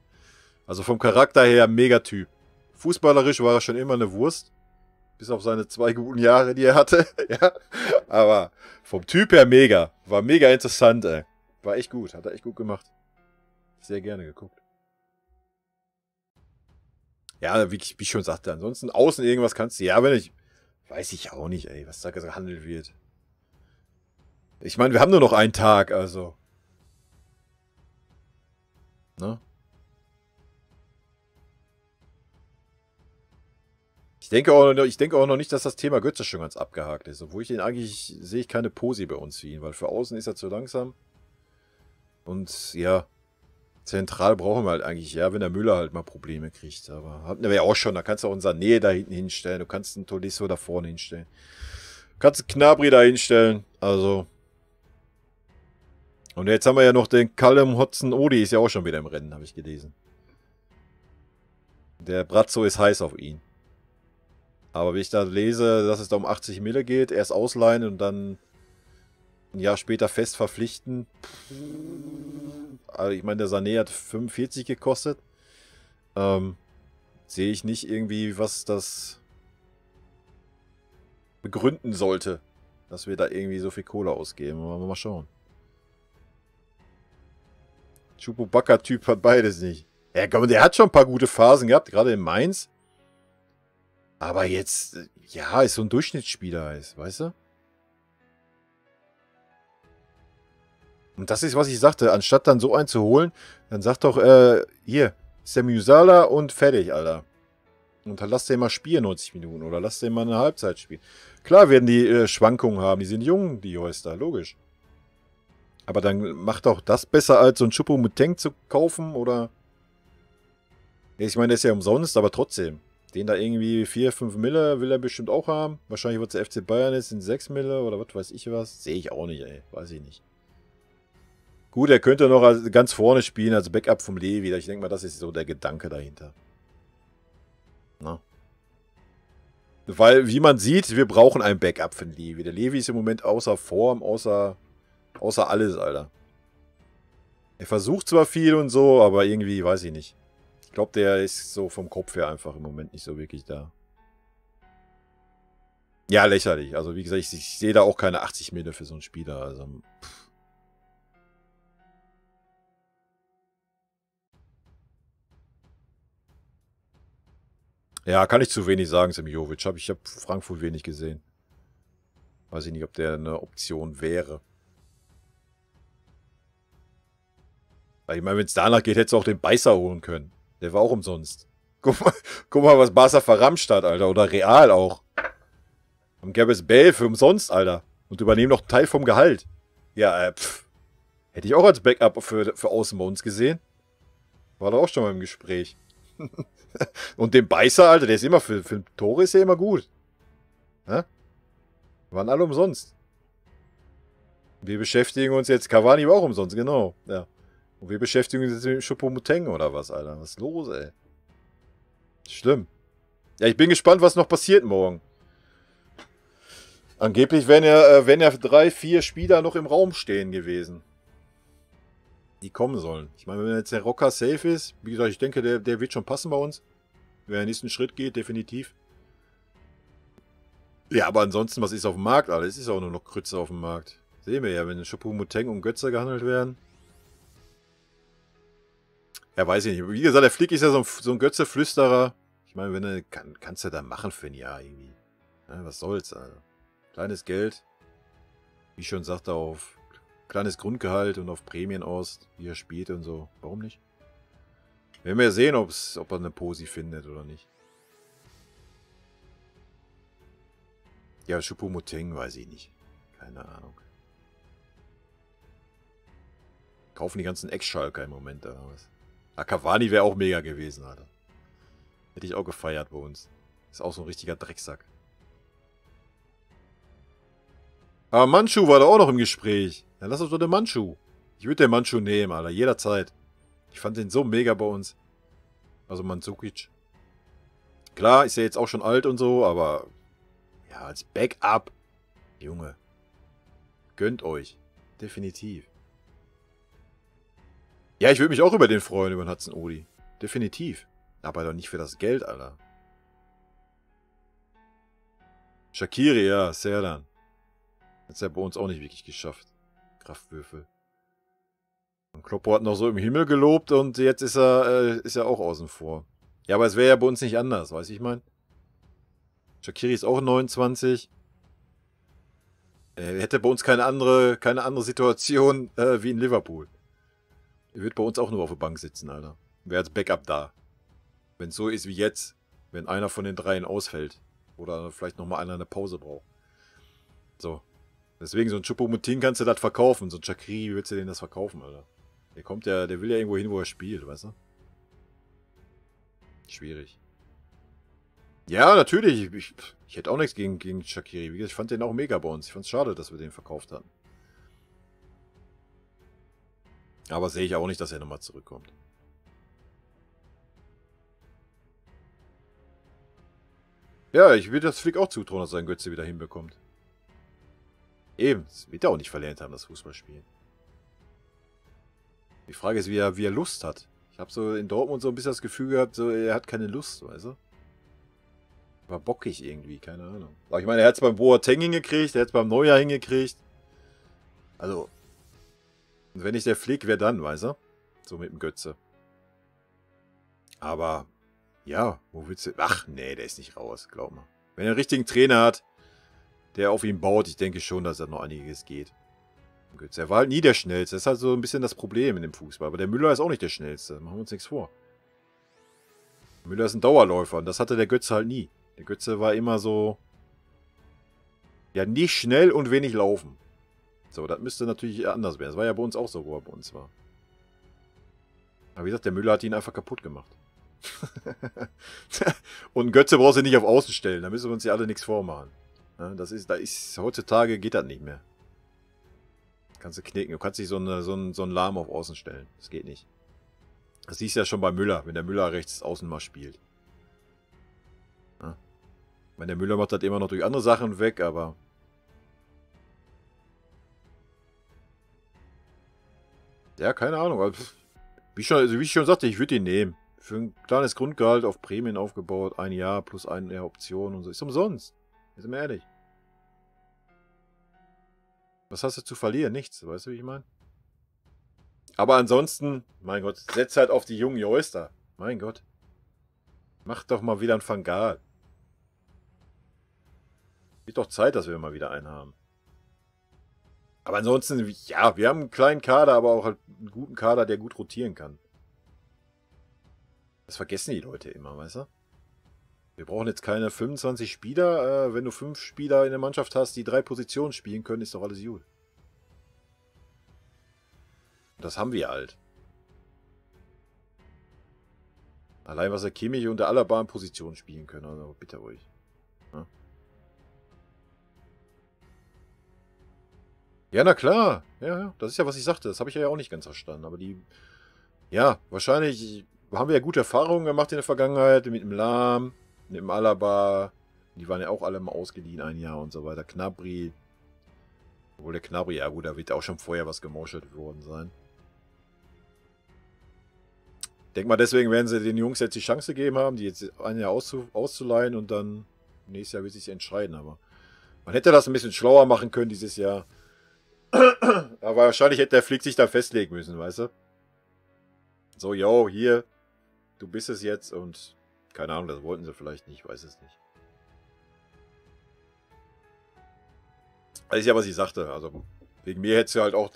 Also vom Charakter her mega Typ. Fußballerisch war er schon immer eine Wurst. Bis auf seine 2 guten Jahre, die er hatte. Ja. Aber vom Typ her mega. War mega interessant, ey. War echt gut. Hat er echt gut gemacht. Sehr gerne geguckt. Ja, wie ich schon sagte. Ansonsten außen irgendwas kannst du. Ja, wenn ich. Weiß ich auch nicht, ey, was da gehandelt wird. Ich meine, wir haben nur noch einen Tag, also. Ne? Ich denke auch noch nicht, dass das Thema Götze schon ganz abgehakt ist. Obwohl ich ihn eigentlich, sehe ich keine Posi bei uns für ihn, weil für außen ist er zu langsam. Und ja, zentral brauchen wir halt eigentlich, ja, wenn der Müller halt mal Probleme kriegt. Aber hatten wir ja auch schon, da kannst du auch unsere Nähe da hinten hinstellen. Du kannst einen Tolisso da vorne hinstellen. Du kannst einen Gnabry da hinstellen. Also. Und jetzt haben wir ja noch den Callum Hudson-Odoi, ist ja auch schon wieder im Rennen, habe ich gelesen. Der Brazzo ist heiß auf ihn. Aber wie ich da lese, dass es da um 80 Mille geht, erst ausleihen und dann ein Jahr später fest verpflichten. Also ich meine, der Sané hat 45 gekostet. Sehe ich nicht irgendwie, was das begründen sollte, dass wir da irgendwie so viel Kohle ausgeben. Aber mal schauen. Chupacabra-Typ hat beides nicht. Ja, komm, der hat schon ein paar gute Phasen gehabt, gerade in Mainz. Aber jetzt, ja, ist so ein Durchschnittsspieler, weißt du? Und das ist, was ich sagte, anstatt dann so einen zu holen, dann sag doch, hier, ist der Musiala und fertig, Alter. Und dann lass den mal spielen, 90 Minuten, oder lass den mal eine Halbzeit spielen. Klar werden die Schwankungen haben, die sind jung, die Joyster, logisch. Aber dann macht doch das besser, als so ein Choupo-Moting zu kaufen, oder? Ich meine, der ist ja umsonst, aber trotzdem. Den da irgendwie 4, 5 Mille will er bestimmt auch haben. Wahrscheinlich wird es der FC Bayern ist, sind 6 Mille oder was weiß ich was. Sehe ich auch nicht, ey. Weiß ich nicht. Gut, er könnte noch ganz vorne spielen, als Backup vom Levi. Ich denke mal, das ist so der Gedanke dahinter. Na? Weil, wie man sieht, wir brauchen ein Backup für den Levi. Der Levi ist im Moment außer Form, außer alles, Alter. Er versucht zwar viel und so, aber irgendwie, weiß ich nicht. Ich glaube, der ist so vom Kopf her einfach im Moment nicht so wirklich da. Ja, lächerlich. Also, wie gesagt, ich sehe da auch keine 80 Mille für so einen Spieler. Also, ja, kann ich zu wenig sagen, Semjovic. Ich habe Frankfurt wenig gesehen. Weiß ich nicht, ob der eine Option wäre. Weil ich meine, wenn es danach geht, hättest du auch den Beißer holen können. Der war auch umsonst. Guck mal, was Barca verramscht hat, Alter. Oder Real auch. Und Gareth Bale für umsonst, Alter. Und übernehmen noch einen Teil vom Gehalt. Ja, hätte ich auch als Backup für außen bei uns gesehen. War da auch schon mal im Gespräch. Und den Beißer, Alter, der ist immer für Tore ist ja immer gut. Hä? Waren alle umsonst. Wir beschäftigen uns jetzt, Cavani war auch umsonst, genau. Ja. Und wir beschäftigen uns jetzt mit Choupo-Moting oder was, Alter. Was ist los, ey? Schlimm. Ja, ich bin gespannt, was noch passiert morgen. Angeblich wären ja 3, 4 Spieler noch im Raum stehen gewesen. Die kommen sollen. Ich meine, wenn jetzt der Rocker safe ist, wie gesagt, ich denke, der wird schon passen bei uns. Wenn er den nächsten Schritt geht, definitiv. Ja, aber ansonsten, was ist auf dem Markt, Alter? Es ist auch nur noch Krütze auf dem Markt. Sehen wir ja, wenn Choupo-Moting und Götze gehandelt werden. Ja, weiß ich nicht. Wie gesagt, der Flick ist ja so ein Götze-Flüsterer. Ich meine, wenn er kannst du da machen für ein Jahr irgendwie. Ja, was soll's, Alter. Kleines Geld. Wie ich schon sagte, auf kleines Grundgehalt und auf Prämien aus, wie er spielt und so. Warum nicht? Wir werden ja sehen, ob er eine Posi findet oder nicht. Ja, Choupo-Moting weiß ich nicht. Keine Ahnung. Kaufen die ganzen Ex-Schalker im Moment oder was? Ah, Cavani wäre auch mega gewesen, Alter. Hätte ich auch gefeiert bei uns. Ist auch so ein richtiger Drecksack. Aber Manchu war da auch noch im Gespräch. Ja, lass uns doch den Manchu. Ich würde den Manchu nehmen, Alter. Jederzeit. Ich fand den so mega bei uns. Also Mandzukic. Klar, ist ja jetzt auch schon alt und so, aber Ja, als Backup. Junge. Gönnt euch. Definitiv. Ja, ich würde mich auch über den freuen, über den Hudson-Odoi. Definitiv. Aber doch nicht für das Geld, Alter. Shaqiri, ja, Serdan. Hat's ja bei uns auch nicht wirklich geschafft. Kraftwürfel. Und Kloppo hat noch so im Himmel gelobt und jetzt ist er auch außen vor. Ja, aber es wäre ja bei uns nicht anders, weiß ich mein. Shaqiri ist auch 29. Er hätte bei uns keine andere Situation wie in Liverpool. Er wird bei uns auch nur auf der Bank sitzen, Alter. Wäre als Backup da. Wenn es so ist wie jetzt, wenn einer von den dreien ausfällt. Oder vielleicht nochmal einer eine Pause braucht. So. Deswegen, so ein Choupo-Moting kannst du das verkaufen. So ein Shaqiri, wie willst du den das verkaufen, Alter? Der will ja irgendwo hin, wo er spielt, weißt du? Schwierig. Ja, natürlich. Ich hätte auch nichts gegen Shaqiri. Wie gesagt, ich fand den auch mega bei uns. Ich fand es schade, dass wir den verkauft hatten. Aber sehe ich auch nicht, dass er nochmal zurückkommt. Ja, ich würde das Flick auch zutrauen, dass er seinen Götze wieder hinbekommt. Eben, das wird er auch nicht verlernt haben, das Fußballspielen. Die Frage ist, wie er Lust hat. Ich habe so in Dortmund so ein bisschen das Gefühl gehabt, so, er hat keine Lust, weißt du? War bockig irgendwie, keine Ahnung. Aber ich meine, er hat es beim Boateng hingekriegt, er hat es beim Neujahr hingekriegt. Also, wenn nicht der Flick, wer dann, weißt du? So mit dem Götze. Aber, ja, wo willst du... Ach, nee, der ist nicht raus, glaub mal. Wenn er einen richtigen Trainer hat, der auf ihn baut, ich denke schon, dass da noch einiges geht. Götze, er war halt nie der Schnellste. Das ist halt so ein bisschen das Problem in dem Fußball. Aber der Müller ist auch nicht der Schnellste. Machen wir uns nichts vor. Müller ist ein Dauerläufer und das hatte der Götze halt nie. Der Götze war immer so... Ja, nicht schnell und wenig laufen. So, das müsste natürlich anders werden. Das war ja bei uns auch so, wo er bei uns war. Aber wie gesagt, der Müller hat ihn einfach kaputt gemacht. Und Götze brauchst du nicht auf Außen stellen. Da müssen wir uns ja alle nichts vormachen. Ja, heutzutage geht das nicht mehr. Kannst du knicken. Du kannst nicht so einen Lahm auf Außen stellen. Das geht nicht. Das siehst du ja schon bei Müller, wenn der Müller rechts außen mal spielt. Ja. Ich meine, der Müller macht das immer noch durch andere Sachen weg, aber... Ja, keine Ahnung. Also, wie ich schon sagte, ich würde ihn nehmen. Für ein kleines Grundgehalt auf Prämien aufgebaut. Ein Jahr plus eine Option und so. Ist umsonst. Sind wir ehrlich. Was hast du zu verlieren? Nichts. Weißt du, wie ich meine? Aber ansonsten, mein Gott, setz halt auf die jungen Joister. Mein Gott. Mach doch mal wieder einen Van Gaal. Wird doch Zeit, dass wir mal wieder einen haben. Aber ansonsten, ja, wir haben einen kleinen Kader, aber auch halt einen guten Kader, der gut rotieren kann. Das vergessen die Leute immer, weißt du? Wir brauchen jetzt keine 25 Spieler. Wenn du 5 Spieler in der Mannschaft hast, die 3 Positionen spielen können, ist doch alles gut. Das haben wir halt. Allein was der Kimmich und der Alaba in Positionen spielen können, also bitte ruhig. Ja? Ja, na klar. Ja, das ist ja, was ich sagte. Das habe ich ja auch nicht ganz verstanden. Aber die... Ja, wahrscheinlich haben wir ja gute Erfahrungen gemacht in der Vergangenheit. Mit dem Lahm, mit dem Alaba. Die waren ja auch alle mal ausgeliehen ein Jahr und so weiter. Gnabry. Obwohl der Gnabry, ja gut, da wird auch schon vorher was gemauschelt worden sein. Ich denke mal, deswegen werden sie den Jungs jetzt die Chance gegeben haben, die jetzt ein Jahr auszuleihen und dann nächstes Jahr wird sich entscheiden. Aber man hätte das ein bisschen schlauer machen können dieses Jahr. Aber wahrscheinlich hätte der Flick sich da festlegen müssen, weißt du? So, yo, hier, du bist es jetzt und keine Ahnung, das wollten sie vielleicht nicht, weiß es nicht. Das ist ja, was ich sagte, also wegen mir hättest du halt auch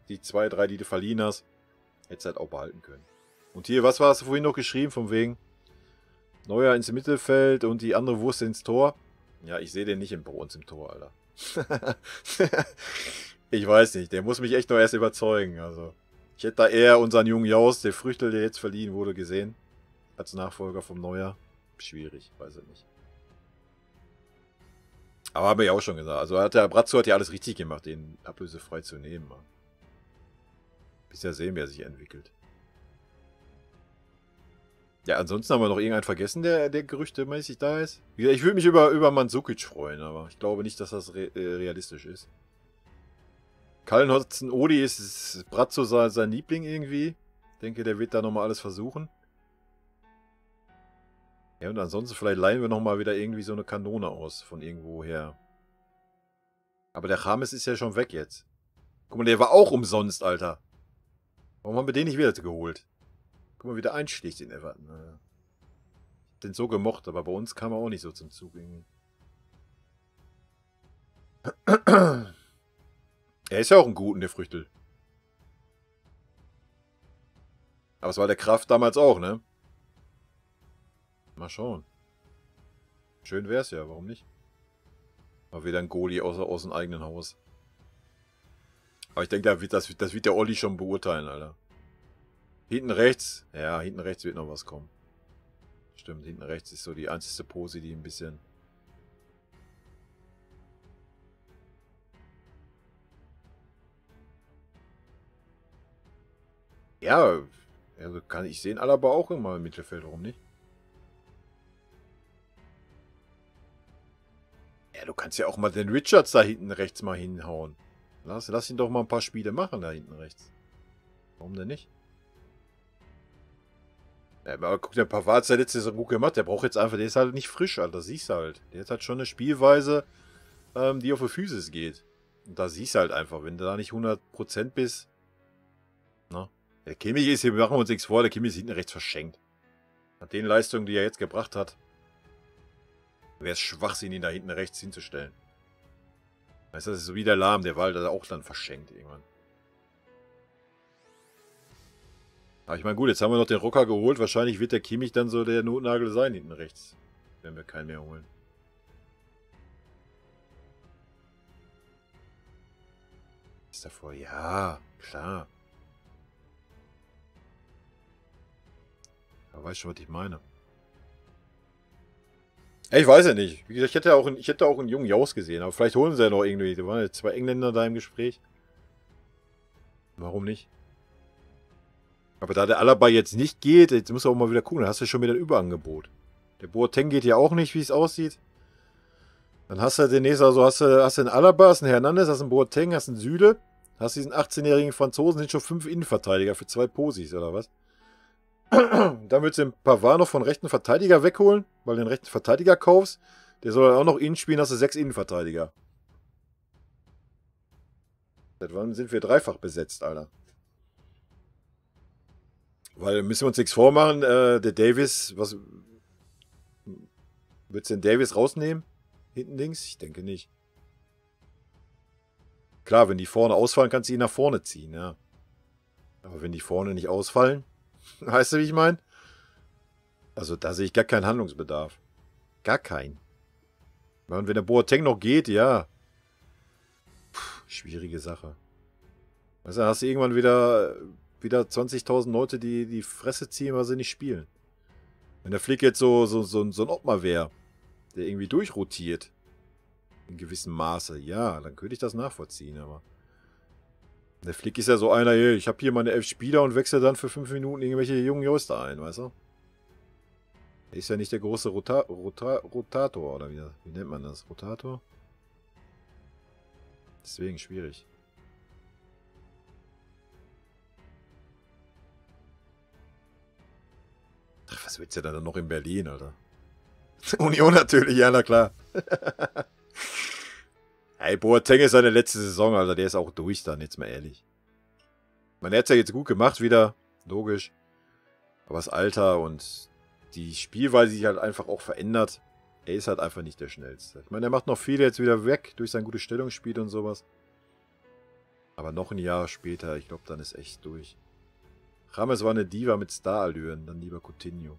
die 2, 3, die du verliehen hast, hättest du halt auch behalten können. Und hier, was hast du vorhin noch geschrieben, von wegen Neuer ins Mittelfeld und die andere Wurst ins Tor? Ja, ich sehe den nicht bei uns im Tor, Alter. Ich weiß nicht, der muss mich echt noch erst überzeugen. Also, ich hätte da eher unseren jungen Jaus, der Früchtel, der jetzt verliehen wurde, gesehen. Als Nachfolger vom Neuer. Schwierig, weiß ich nicht. Aber habe ich auch schon gesagt. Also der Brazzo hat ja alles richtig gemacht, den ablösefrei zu nehmen. Mann. Bis ja sehen, wer sich entwickelt. Ja, ansonsten haben wir noch irgendeinen vergessen, der gerüchtemäßig da ist. Ich würde mich über Mandzukic freuen, aber ich glaube nicht, dass das realistisch ist. Kallenhotzen Odi ist Bratzo sein Liebling irgendwie. Ich denke, der wird da nochmal alles versuchen. Ja, und ansonsten vielleicht leihen wir nochmal wieder irgendwie so eine Kanone aus von irgendwo her. Aber der James ist ja schon weg jetzt. Guck mal, der war auch umsonst, Alter. Warum haben wir den nicht wieder geholt? Guck mal, wie der einschlägt in Everton. Ich hab den so gemocht, aber bei uns kam er auch nicht so zum Zug irgendwie. Er ist ja auch ein Guten, der Früchtel. Aber es war der Kraft damals auch, ne? Mal schauen. Schön wär's ja, warum nicht? Mal wieder ein Goalie aus dem eigenen Haus. Aber ich denke, das wird der Olli schon beurteilen, Alter. Hinten rechts. Ja, hinten rechts wird noch was kommen. Stimmt, hinten rechts ist so die einzige Pose, die ein bisschen... Ja, also kann ich sehen, Alaba auch immer im Mittelfeld, warum nicht? Ja, du kannst ja auch mal den Richards da hinten rechts mal hinhauen. Lass ihn doch mal ein paar Spiele machen da hinten rechts. Warum denn nicht? Ja, aber guck, der Pavard hat ja letztes Jahr gut gemacht. Der braucht jetzt einfach, der ist halt nicht frisch, Alter. Das siehst du halt. Der hat halt schon eine Spielweise, die auf die Physis geht. Und da siehst du halt einfach, wenn du da nicht 100% bist. Na? Der Kimmich ist, hier machen wir uns nichts vor, der Kimmich ist hinten rechts verschenkt. Nach den Leistungen, die er jetzt gebracht hat, wäre es Schwachsinn, ihn da hinten rechts hinzustellen. Weißt du, das ist so wie der Lahm, der war halt auch dann verschenkt irgendwann. Aber ich meine, gut, jetzt haben wir noch den Rocker geholt. Wahrscheinlich wird der Kimmich dann so der Notnagel sein hinten rechts. Wenn wir keinen mehr holen. Ist davor? Ja, klar. Aber weißt schon, was ich meine. Ich weiß ja nicht. Wie gesagt, ich hätte auch einen jungen Jaus gesehen. Aber vielleicht holen sie ja noch irgendwie. Da waren ja 2 Engländer da im Gespräch. Warum nicht? Aber da der Alaba jetzt nicht geht, jetzt musst du auch mal wieder gucken. Dann hast du schon wieder ein Überangebot. Der Boateng geht ja auch nicht, wie es aussieht. Dann hast du den nächsten, also hast du einen Alaba, hast einen Hernandez, hast einen Boateng, hast einen Süle. Hast diesen 18-jährigen Franzosen, sind schon 5 Innenverteidiger für 2 Posis, oder was? Dann willst du den Pavard noch von rechten Verteidiger wegholen, weil du den rechten Verteidiger kaufst. Der soll dann auch noch innen spielen, hast du 6 Innenverteidiger. Seit wann sind wir dreifach besetzt, Alter? Weil müssen wir uns nichts vormachen, der Davis, was... Willst du den Davis rausnehmen? Hinten links? Ich denke nicht. Klar, wenn die vorne ausfallen, kannst du ihn nach vorne ziehen, ja. Aber wenn die vorne nicht ausfallen, weißt du, wie ich meine? Also da sehe ich gar keinen Handlungsbedarf. Gar keinen. Und wenn der Boateng noch geht, ja. Puh, schwierige Sache. Weißt du, hast du irgendwann wieder 20.000 Leute, die die Fresse ziehen, weil sie nicht spielen. Wenn der Flick jetzt so ein Ottmar wäre, der irgendwie durchrotiert, in gewissem Maße, ja, dann könnte ich das nachvollziehen, aber der Flick ist ja so einer, ich habe hier meine 11 Spieler und wechsle dann für 5 Minuten irgendwelche jungen Joster ein, weißt du? Er ist ja nicht der große Rotator, oder wie nennt man das? Rotator? Deswegen schwierig. Ach, was willst du denn noch in Berlin, Alter? Union natürlich, ja, na klar. Hey, Boateng ist seine letzte Saison, Alter. Der ist auch durch dann, jetzt mal ehrlich. Man hat es ja jetzt gut gemacht wieder, logisch. Aber das Alter und die Spielweise sich halt einfach auch verändert. Er ist halt einfach nicht der Schnellste. Ich meine, er macht noch viele jetzt wieder weg durch sein gutes Stellungsspiel und sowas. Aber noch ein Jahr später, ich glaube, dann ist echt durch. James war eine Diva mit Starallüren, dann lieber Coutinho.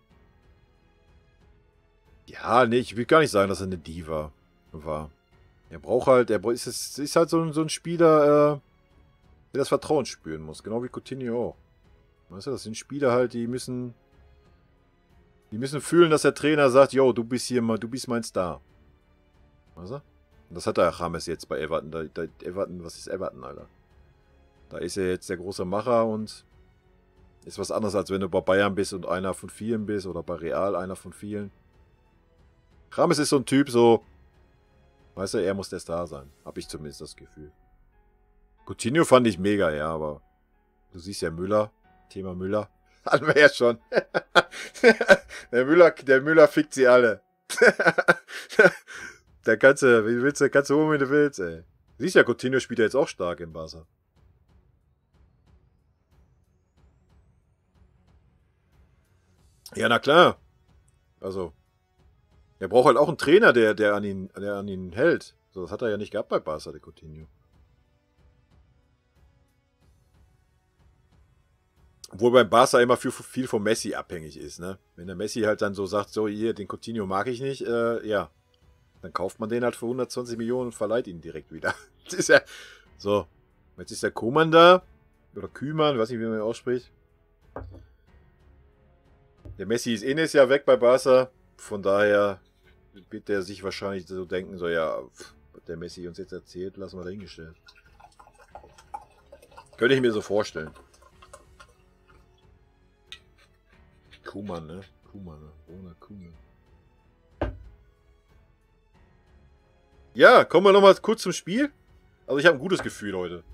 Ja, nee, ich will gar nicht sagen, dass er eine Diva war. Er braucht halt, ist halt so ein Spieler, der das Vertrauen spüren muss. Genau wie Coutinho auch. Weißt du, das sind Spieler halt, die müssen fühlen, dass der Trainer sagt, yo, du bist mein Star. Weißt du? Und das hat der James jetzt bei Everton. Everton, was ist Everton, Alter? Da ist er jetzt der große Macher und Ist was anderes, als wenn du bei Bayern bist und einer von vielen bist oder bei Real einer von vielen. Rames ist so ein Typ, so, weißt du, er muss der Star sein. Hab ich zumindest das Gefühl. Coutinho fand ich mega, ja, aber du siehst ja Müller, Thema Müller. Hatten wir ja schon. der Müller fickt sie alle. Der ganze, wie willst du, kannst du wenn du willst, ey. Siehst ja, Coutinho spielt ja jetzt auch stark im Barca. Ja, na klar. Also, er braucht halt auch einen Trainer, der an ihn hält. So, das hat er ja nicht gehabt bei Barca, der Coutinho. Obwohl beim Barca immer viel von Messi abhängig ist, ne? Wenn der Messi halt dann so sagt, so hier, den Coutinho mag ich nicht, ja. Dann kauft man den halt für 120 Millionen und verleiht ihn direkt wieder. Das ist ja so. Jetzt ist der Koeman da. Oder Kühlmann, weiß nicht, wie man ihn ausspricht. Der Messi ist eh nächstes Jahr weg bei Barca. Von daher wird der sich wahrscheinlich so denken, so ja, was der Messi uns jetzt erzählt, lassen wir dahingestellt. Könnte ich mir so vorstellen. Koeman, ne? Ronald Koeman. Ja, kommen wir nochmal kurz zum Spiel. Also ich habe ein gutes Gefühl heute.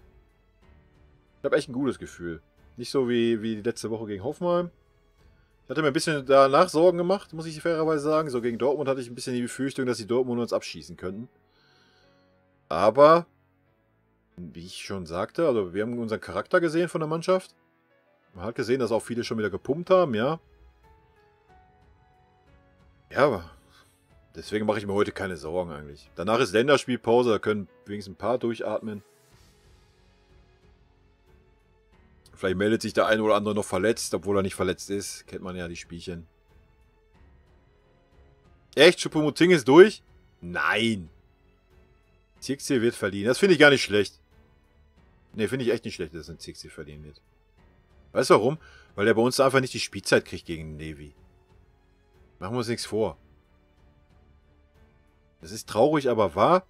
Ich habe echt ein gutes Gefühl. Nicht so wie die letzte Woche gegen Hoffenheim. Ich hatte mir ein bisschen danach Sorgen gemacht, muss ich fairerweise sagen. So gegen Dortmund hatte ich ein bisschen die Befürchtung, dass die Dortmund uns abschießen könnten. Aber, wie ich schon sagte, also wir haben unseren Charakter gesehen von der Mannschaft. Man hat gesehen, dass auch viele schon wieder gepumpt haben, ja. Ja, aber deswegen mache ich mir heute keine Sorgen eigentlich. Danach ist Länderspielpause, da können wenigstens ein paar durchatmen. Vielleicht meldet sich der eine oder andere noch verletzt, obwohl er nicht verletzt ist. Kennt man ja die Spielchen. Echt? Choupo-Moting ist durch? Nein. Zirkzee wird verliehen. Das finde ich gar nicht schlecht. Ne, finde ich echt nicht schlecht, dass ein Zirkzee verliehen wird. Weißt du warum? Weil er bei uns einfach nicht die Spielzeit kriegt gegen Navy. Machen wir uns nichts vor. Das ist traurig, aber wahr.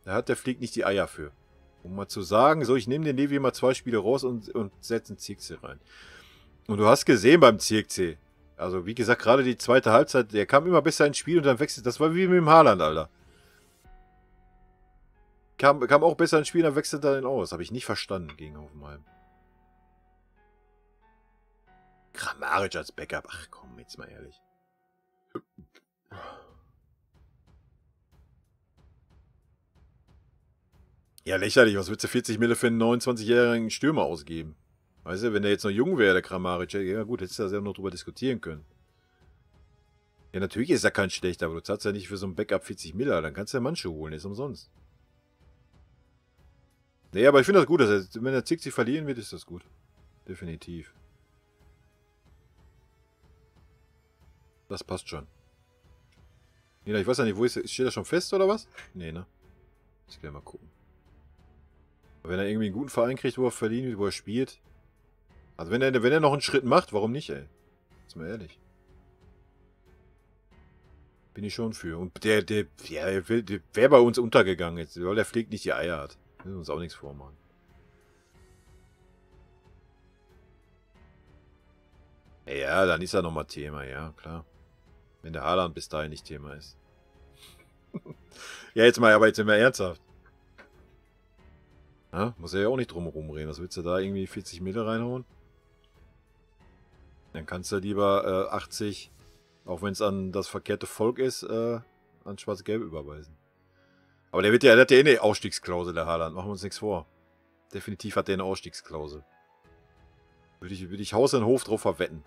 Da hat der Flieg nicht die Eier für. Um mal zu sagen, so, ich nehme den Levi mal 2 Spiele raus und setze einen Zirkzee rein. Und du hast gesehen beim Zirkzee, also wie gesagt, gerade die zweite Halbzeit, der kam immer besser ins Spiel und dann wechselt. Das war wie mit dem Haaland, Alter. Kam auch besser ins Spiel, dann wechselt er den aus. Habe ich nicht verstanden gegen Hoffenheim. Kramaric als Backup. Ach komm, jetzt mal ehrlich. Ja, lächerlich. Was willst du 40 Mille für einen 29-jährigen Stürmer ausgeben? Weißt du, wenn der jetzt noch jung wäre, der Kramaric, ja gut, hättest du da ja noch drüber diskutieren können. Ja, natürlich ist er kein schlechter, aber du zahlst ja nicht für so ein Backup 40 Mille, dann kannst du ja manche holen, ist umsonst. Nee, aber ich finde das gut, dass wenn der Zirkzee verlieren wird, ist das gut. Definitiv. Das passt schon. Ich weiß ja nicht, wo ist er? Steht er schon fest oder was? Nee, ne? Ich will mal gucken. Wenn er irgendwie einen guten Verein kriegt, wo er verdient, wo er spielt. Also wenn er noch einen Schritt macht, warum nicht, ey? Ist mal ehrlich. Bin ich schon für. Und der wäre bei uns untergegangen jetzt, weil der Flieg nicht die Eier hat. Wir müssen uns auch nichts vormachen. Ja, dann ist er nochmal Thema, ja, klar. Wenn der Haaland bis dahin nicht Thema ist. Ja, jetzt mal ernsthaft. Ja, muss er ja auch nicht drum herum reden. Was willst du da irgendwie 40 Mille reinhauen? Dann kannst du lieber 80, auch wenn es an das verkehrte Volk ist, an Schwarz-Gelb überweisen. Aber der hat ja eh eine Ausstiegsklausel, der Haaland. Machen wir uns nichts vor. Definitiv hat der eine Ausstiegsklausel. Würde ich Haus und Hof drauf verwetten.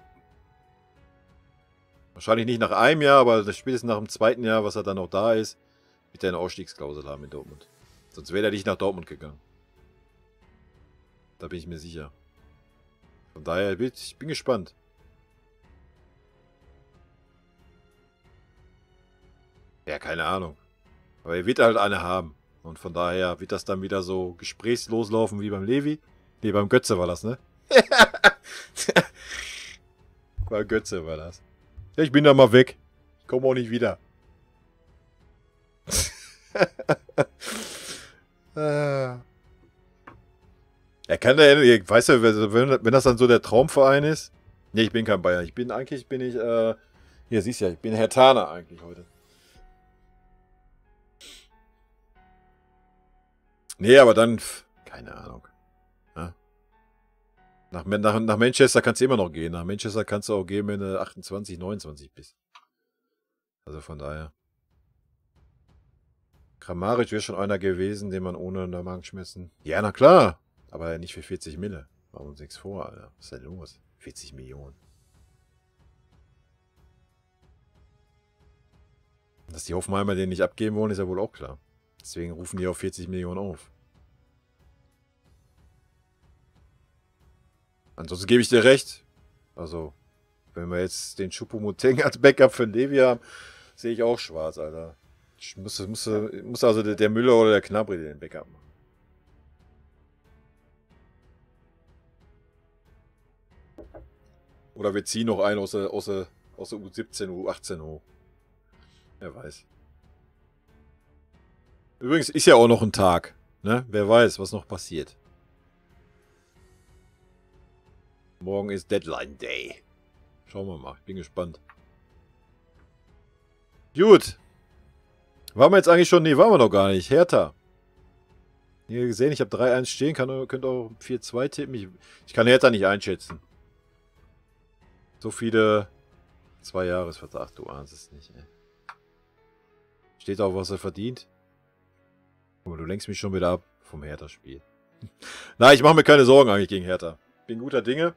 Wahrscheinlich nicht nach einem Jahr, aber spätestens nach dem zweiten Jahr, was er dann noch da ist, wird er eine Ausstiegsklausel haben in Dortmund. Sonst wäre er nicht nach Dortmund gegangen. Da bin ich mir sicher. Von daher, ich bin gespannt. Ja, keine Ahnung. Aber er wird halt eine haben. Und von daher wird das dann wieder so gesprächslos laufen wie beim Levi. Ne, beim Götze war das, ne? Beim Götze war das. Ja, ich bin da mal weg. Ich komme auch nicht wieder. Ja, Er kann ja, weißt du, wenn das dann so der Traumverein ist. Ne, ich bin kein Bayern. Eigentlich bin ich, hier siehst du ja, ich bin Herthaner eigentlich heute. Nee, aber dann, keine Ahnung. Ja? Nach Manchester kannst du immer noch gehen. Nach Manchester kannst du auch gehen, wenn du 28, 29 bist. Also von daher. Kramaric wäre schon einer gewesen, den man ohne in der Bank schmissen. Ja, na klar. Aber nicht für 40 Mille. Machen wir uns nichts vor, Alter. Was ist denn los? 40 Millionen. Dass die Hoffenheimer den nicht abgeben wollen, ist ja wohl auch klar. Deswegen rufen die auf 40 Millionen auf. Ansonsten gebe ich dir recht. Also, wenn wir jetzt den Choupo-Moting als Backup für Levi haben, sehe ich auch schwarz, Alter. Muss also der Müller oder der Gnabry den Backup machen. Oder wir ziehen noch einen aus der U17, U18 hoch. Wer weiß. Übrigens ist ja auch noch ein Tag. Ne? Wer weiß, was noch passiert. Morgen ist Deadline Day. Schauen wir mal. Ich bin gespannt. Gut. Waren wir jetzt eigentlich schon? Nee, waren wir noch gar nicht. Hertha. Ihr gesehen, ich habe 3-1 stehen. Könnt auch 4-2 tippen. Ich kann Hertha nicht einschätzen. So viele 2 Jahresvertrag. Du ahnst es nicht, ey. Steht auch, was er verdient. Aber du lenkst mich schon wieder ab vom Hertha-Spiel. Nein, ich mache mir keine Sorgen eigentlich gegen Hertha. Bin guter Dinge.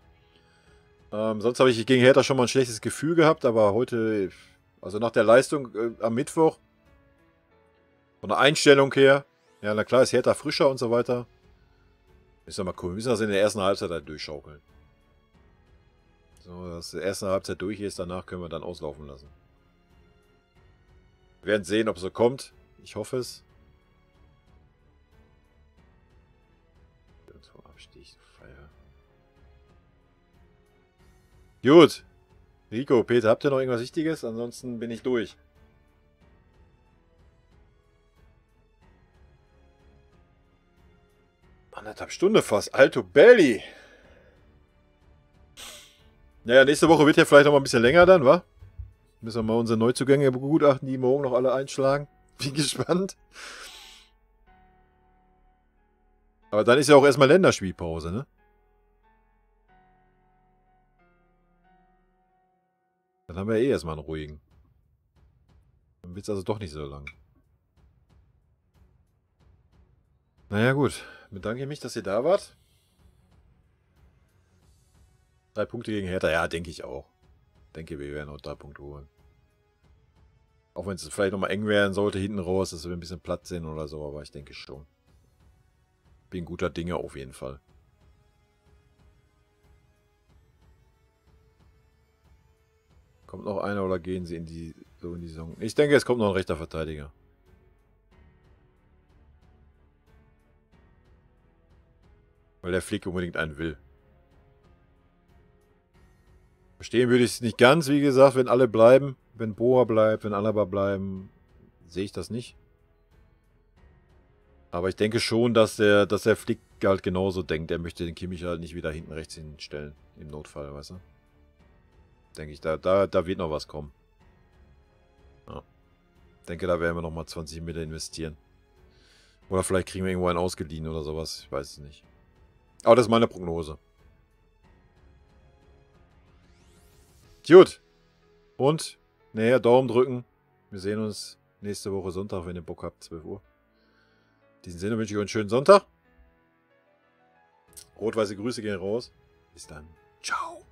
Sonst habe ich gegen Hertha schon mal ein schlechtes Gefühl gehabt, aber heute, also nach der Leistung am Mittwoch, von der Einstellung her, ja, na klar ist Hertha frischer und so weiter. Ist doch mal cool. Wir müssen das in der ersten Halbzeit halt durchschaukeln. So, dass die erste Halbzeit durch ist, danach können wir dann auslaufen lassen. Wir werden sehen, ob es so kommt. Ich hoffe es. Gut. Rico, Peter, habt ihr noch irgendwas Wichtiges? Ansonsten bin ich durch. Anderthalb Stunde fast. Alto Belly. Naja, nächste Woche wird ja vielleicht noch mal ein bisschen länger dann, wa? Müssen wir mal unsere Neuzugänge begutachten, die morgen noch alle einschlagen. Bin gespannt. Aber dann ist ja auch erstmal Länderspielpause, ne? Dann haben wir eh erstmal einen ruhigen. Dann wird es also doch nicht so lang. Naja gut, bedanke ich mich, dass ihr da wart. 3 Punkte gegen Hertha, ja, denke ich auch. Denke, wir werden auch 3 Punkte holen. Auch wenn es vielleicht nochmal eng werden sollte, hinten raus, dass wir ein bisschen Platz sind oder so, aber ich denke schon. Bin guter Dinge auf jeden Fall. Kommt noch einer oder gehen sie in die Saison? Ich denke, es kommt noch ein rechter Verteidiger. Weil der Flick unbedingt einen will. Verstehen würde ich es nicht ganz, wie gesagt, wenn alle bleiben. Wenn Boa bleibt, wenn Alaba bleiben, sehe ich das nicht. Aber ich denke schon, dass der Flick halt genauso denkt. Er möchte den Kimmich halt nicht wieder hinten rechts hinstellen. Im Notfall, weißt du? Denke ich, da wird noch was kommen. Ja. Denke, da werden wir nochmal 20 Mille investieren. Oder vielleicht kriegen wir irgendwo einen ausgeliehen oder sowas. Ich weiß es nicht. Aber das ist meine Prognose. Gut. Und, naja, Daumen drücken. Wir sehen uns nächste Woche Sonntag, wenn ihr Bock habt, 12 Uhr. In diesem Sinne wünsche ich euch einen schönen Sonntag. Rot-weiße Grüße gehen raus. Bis dann. Ciao.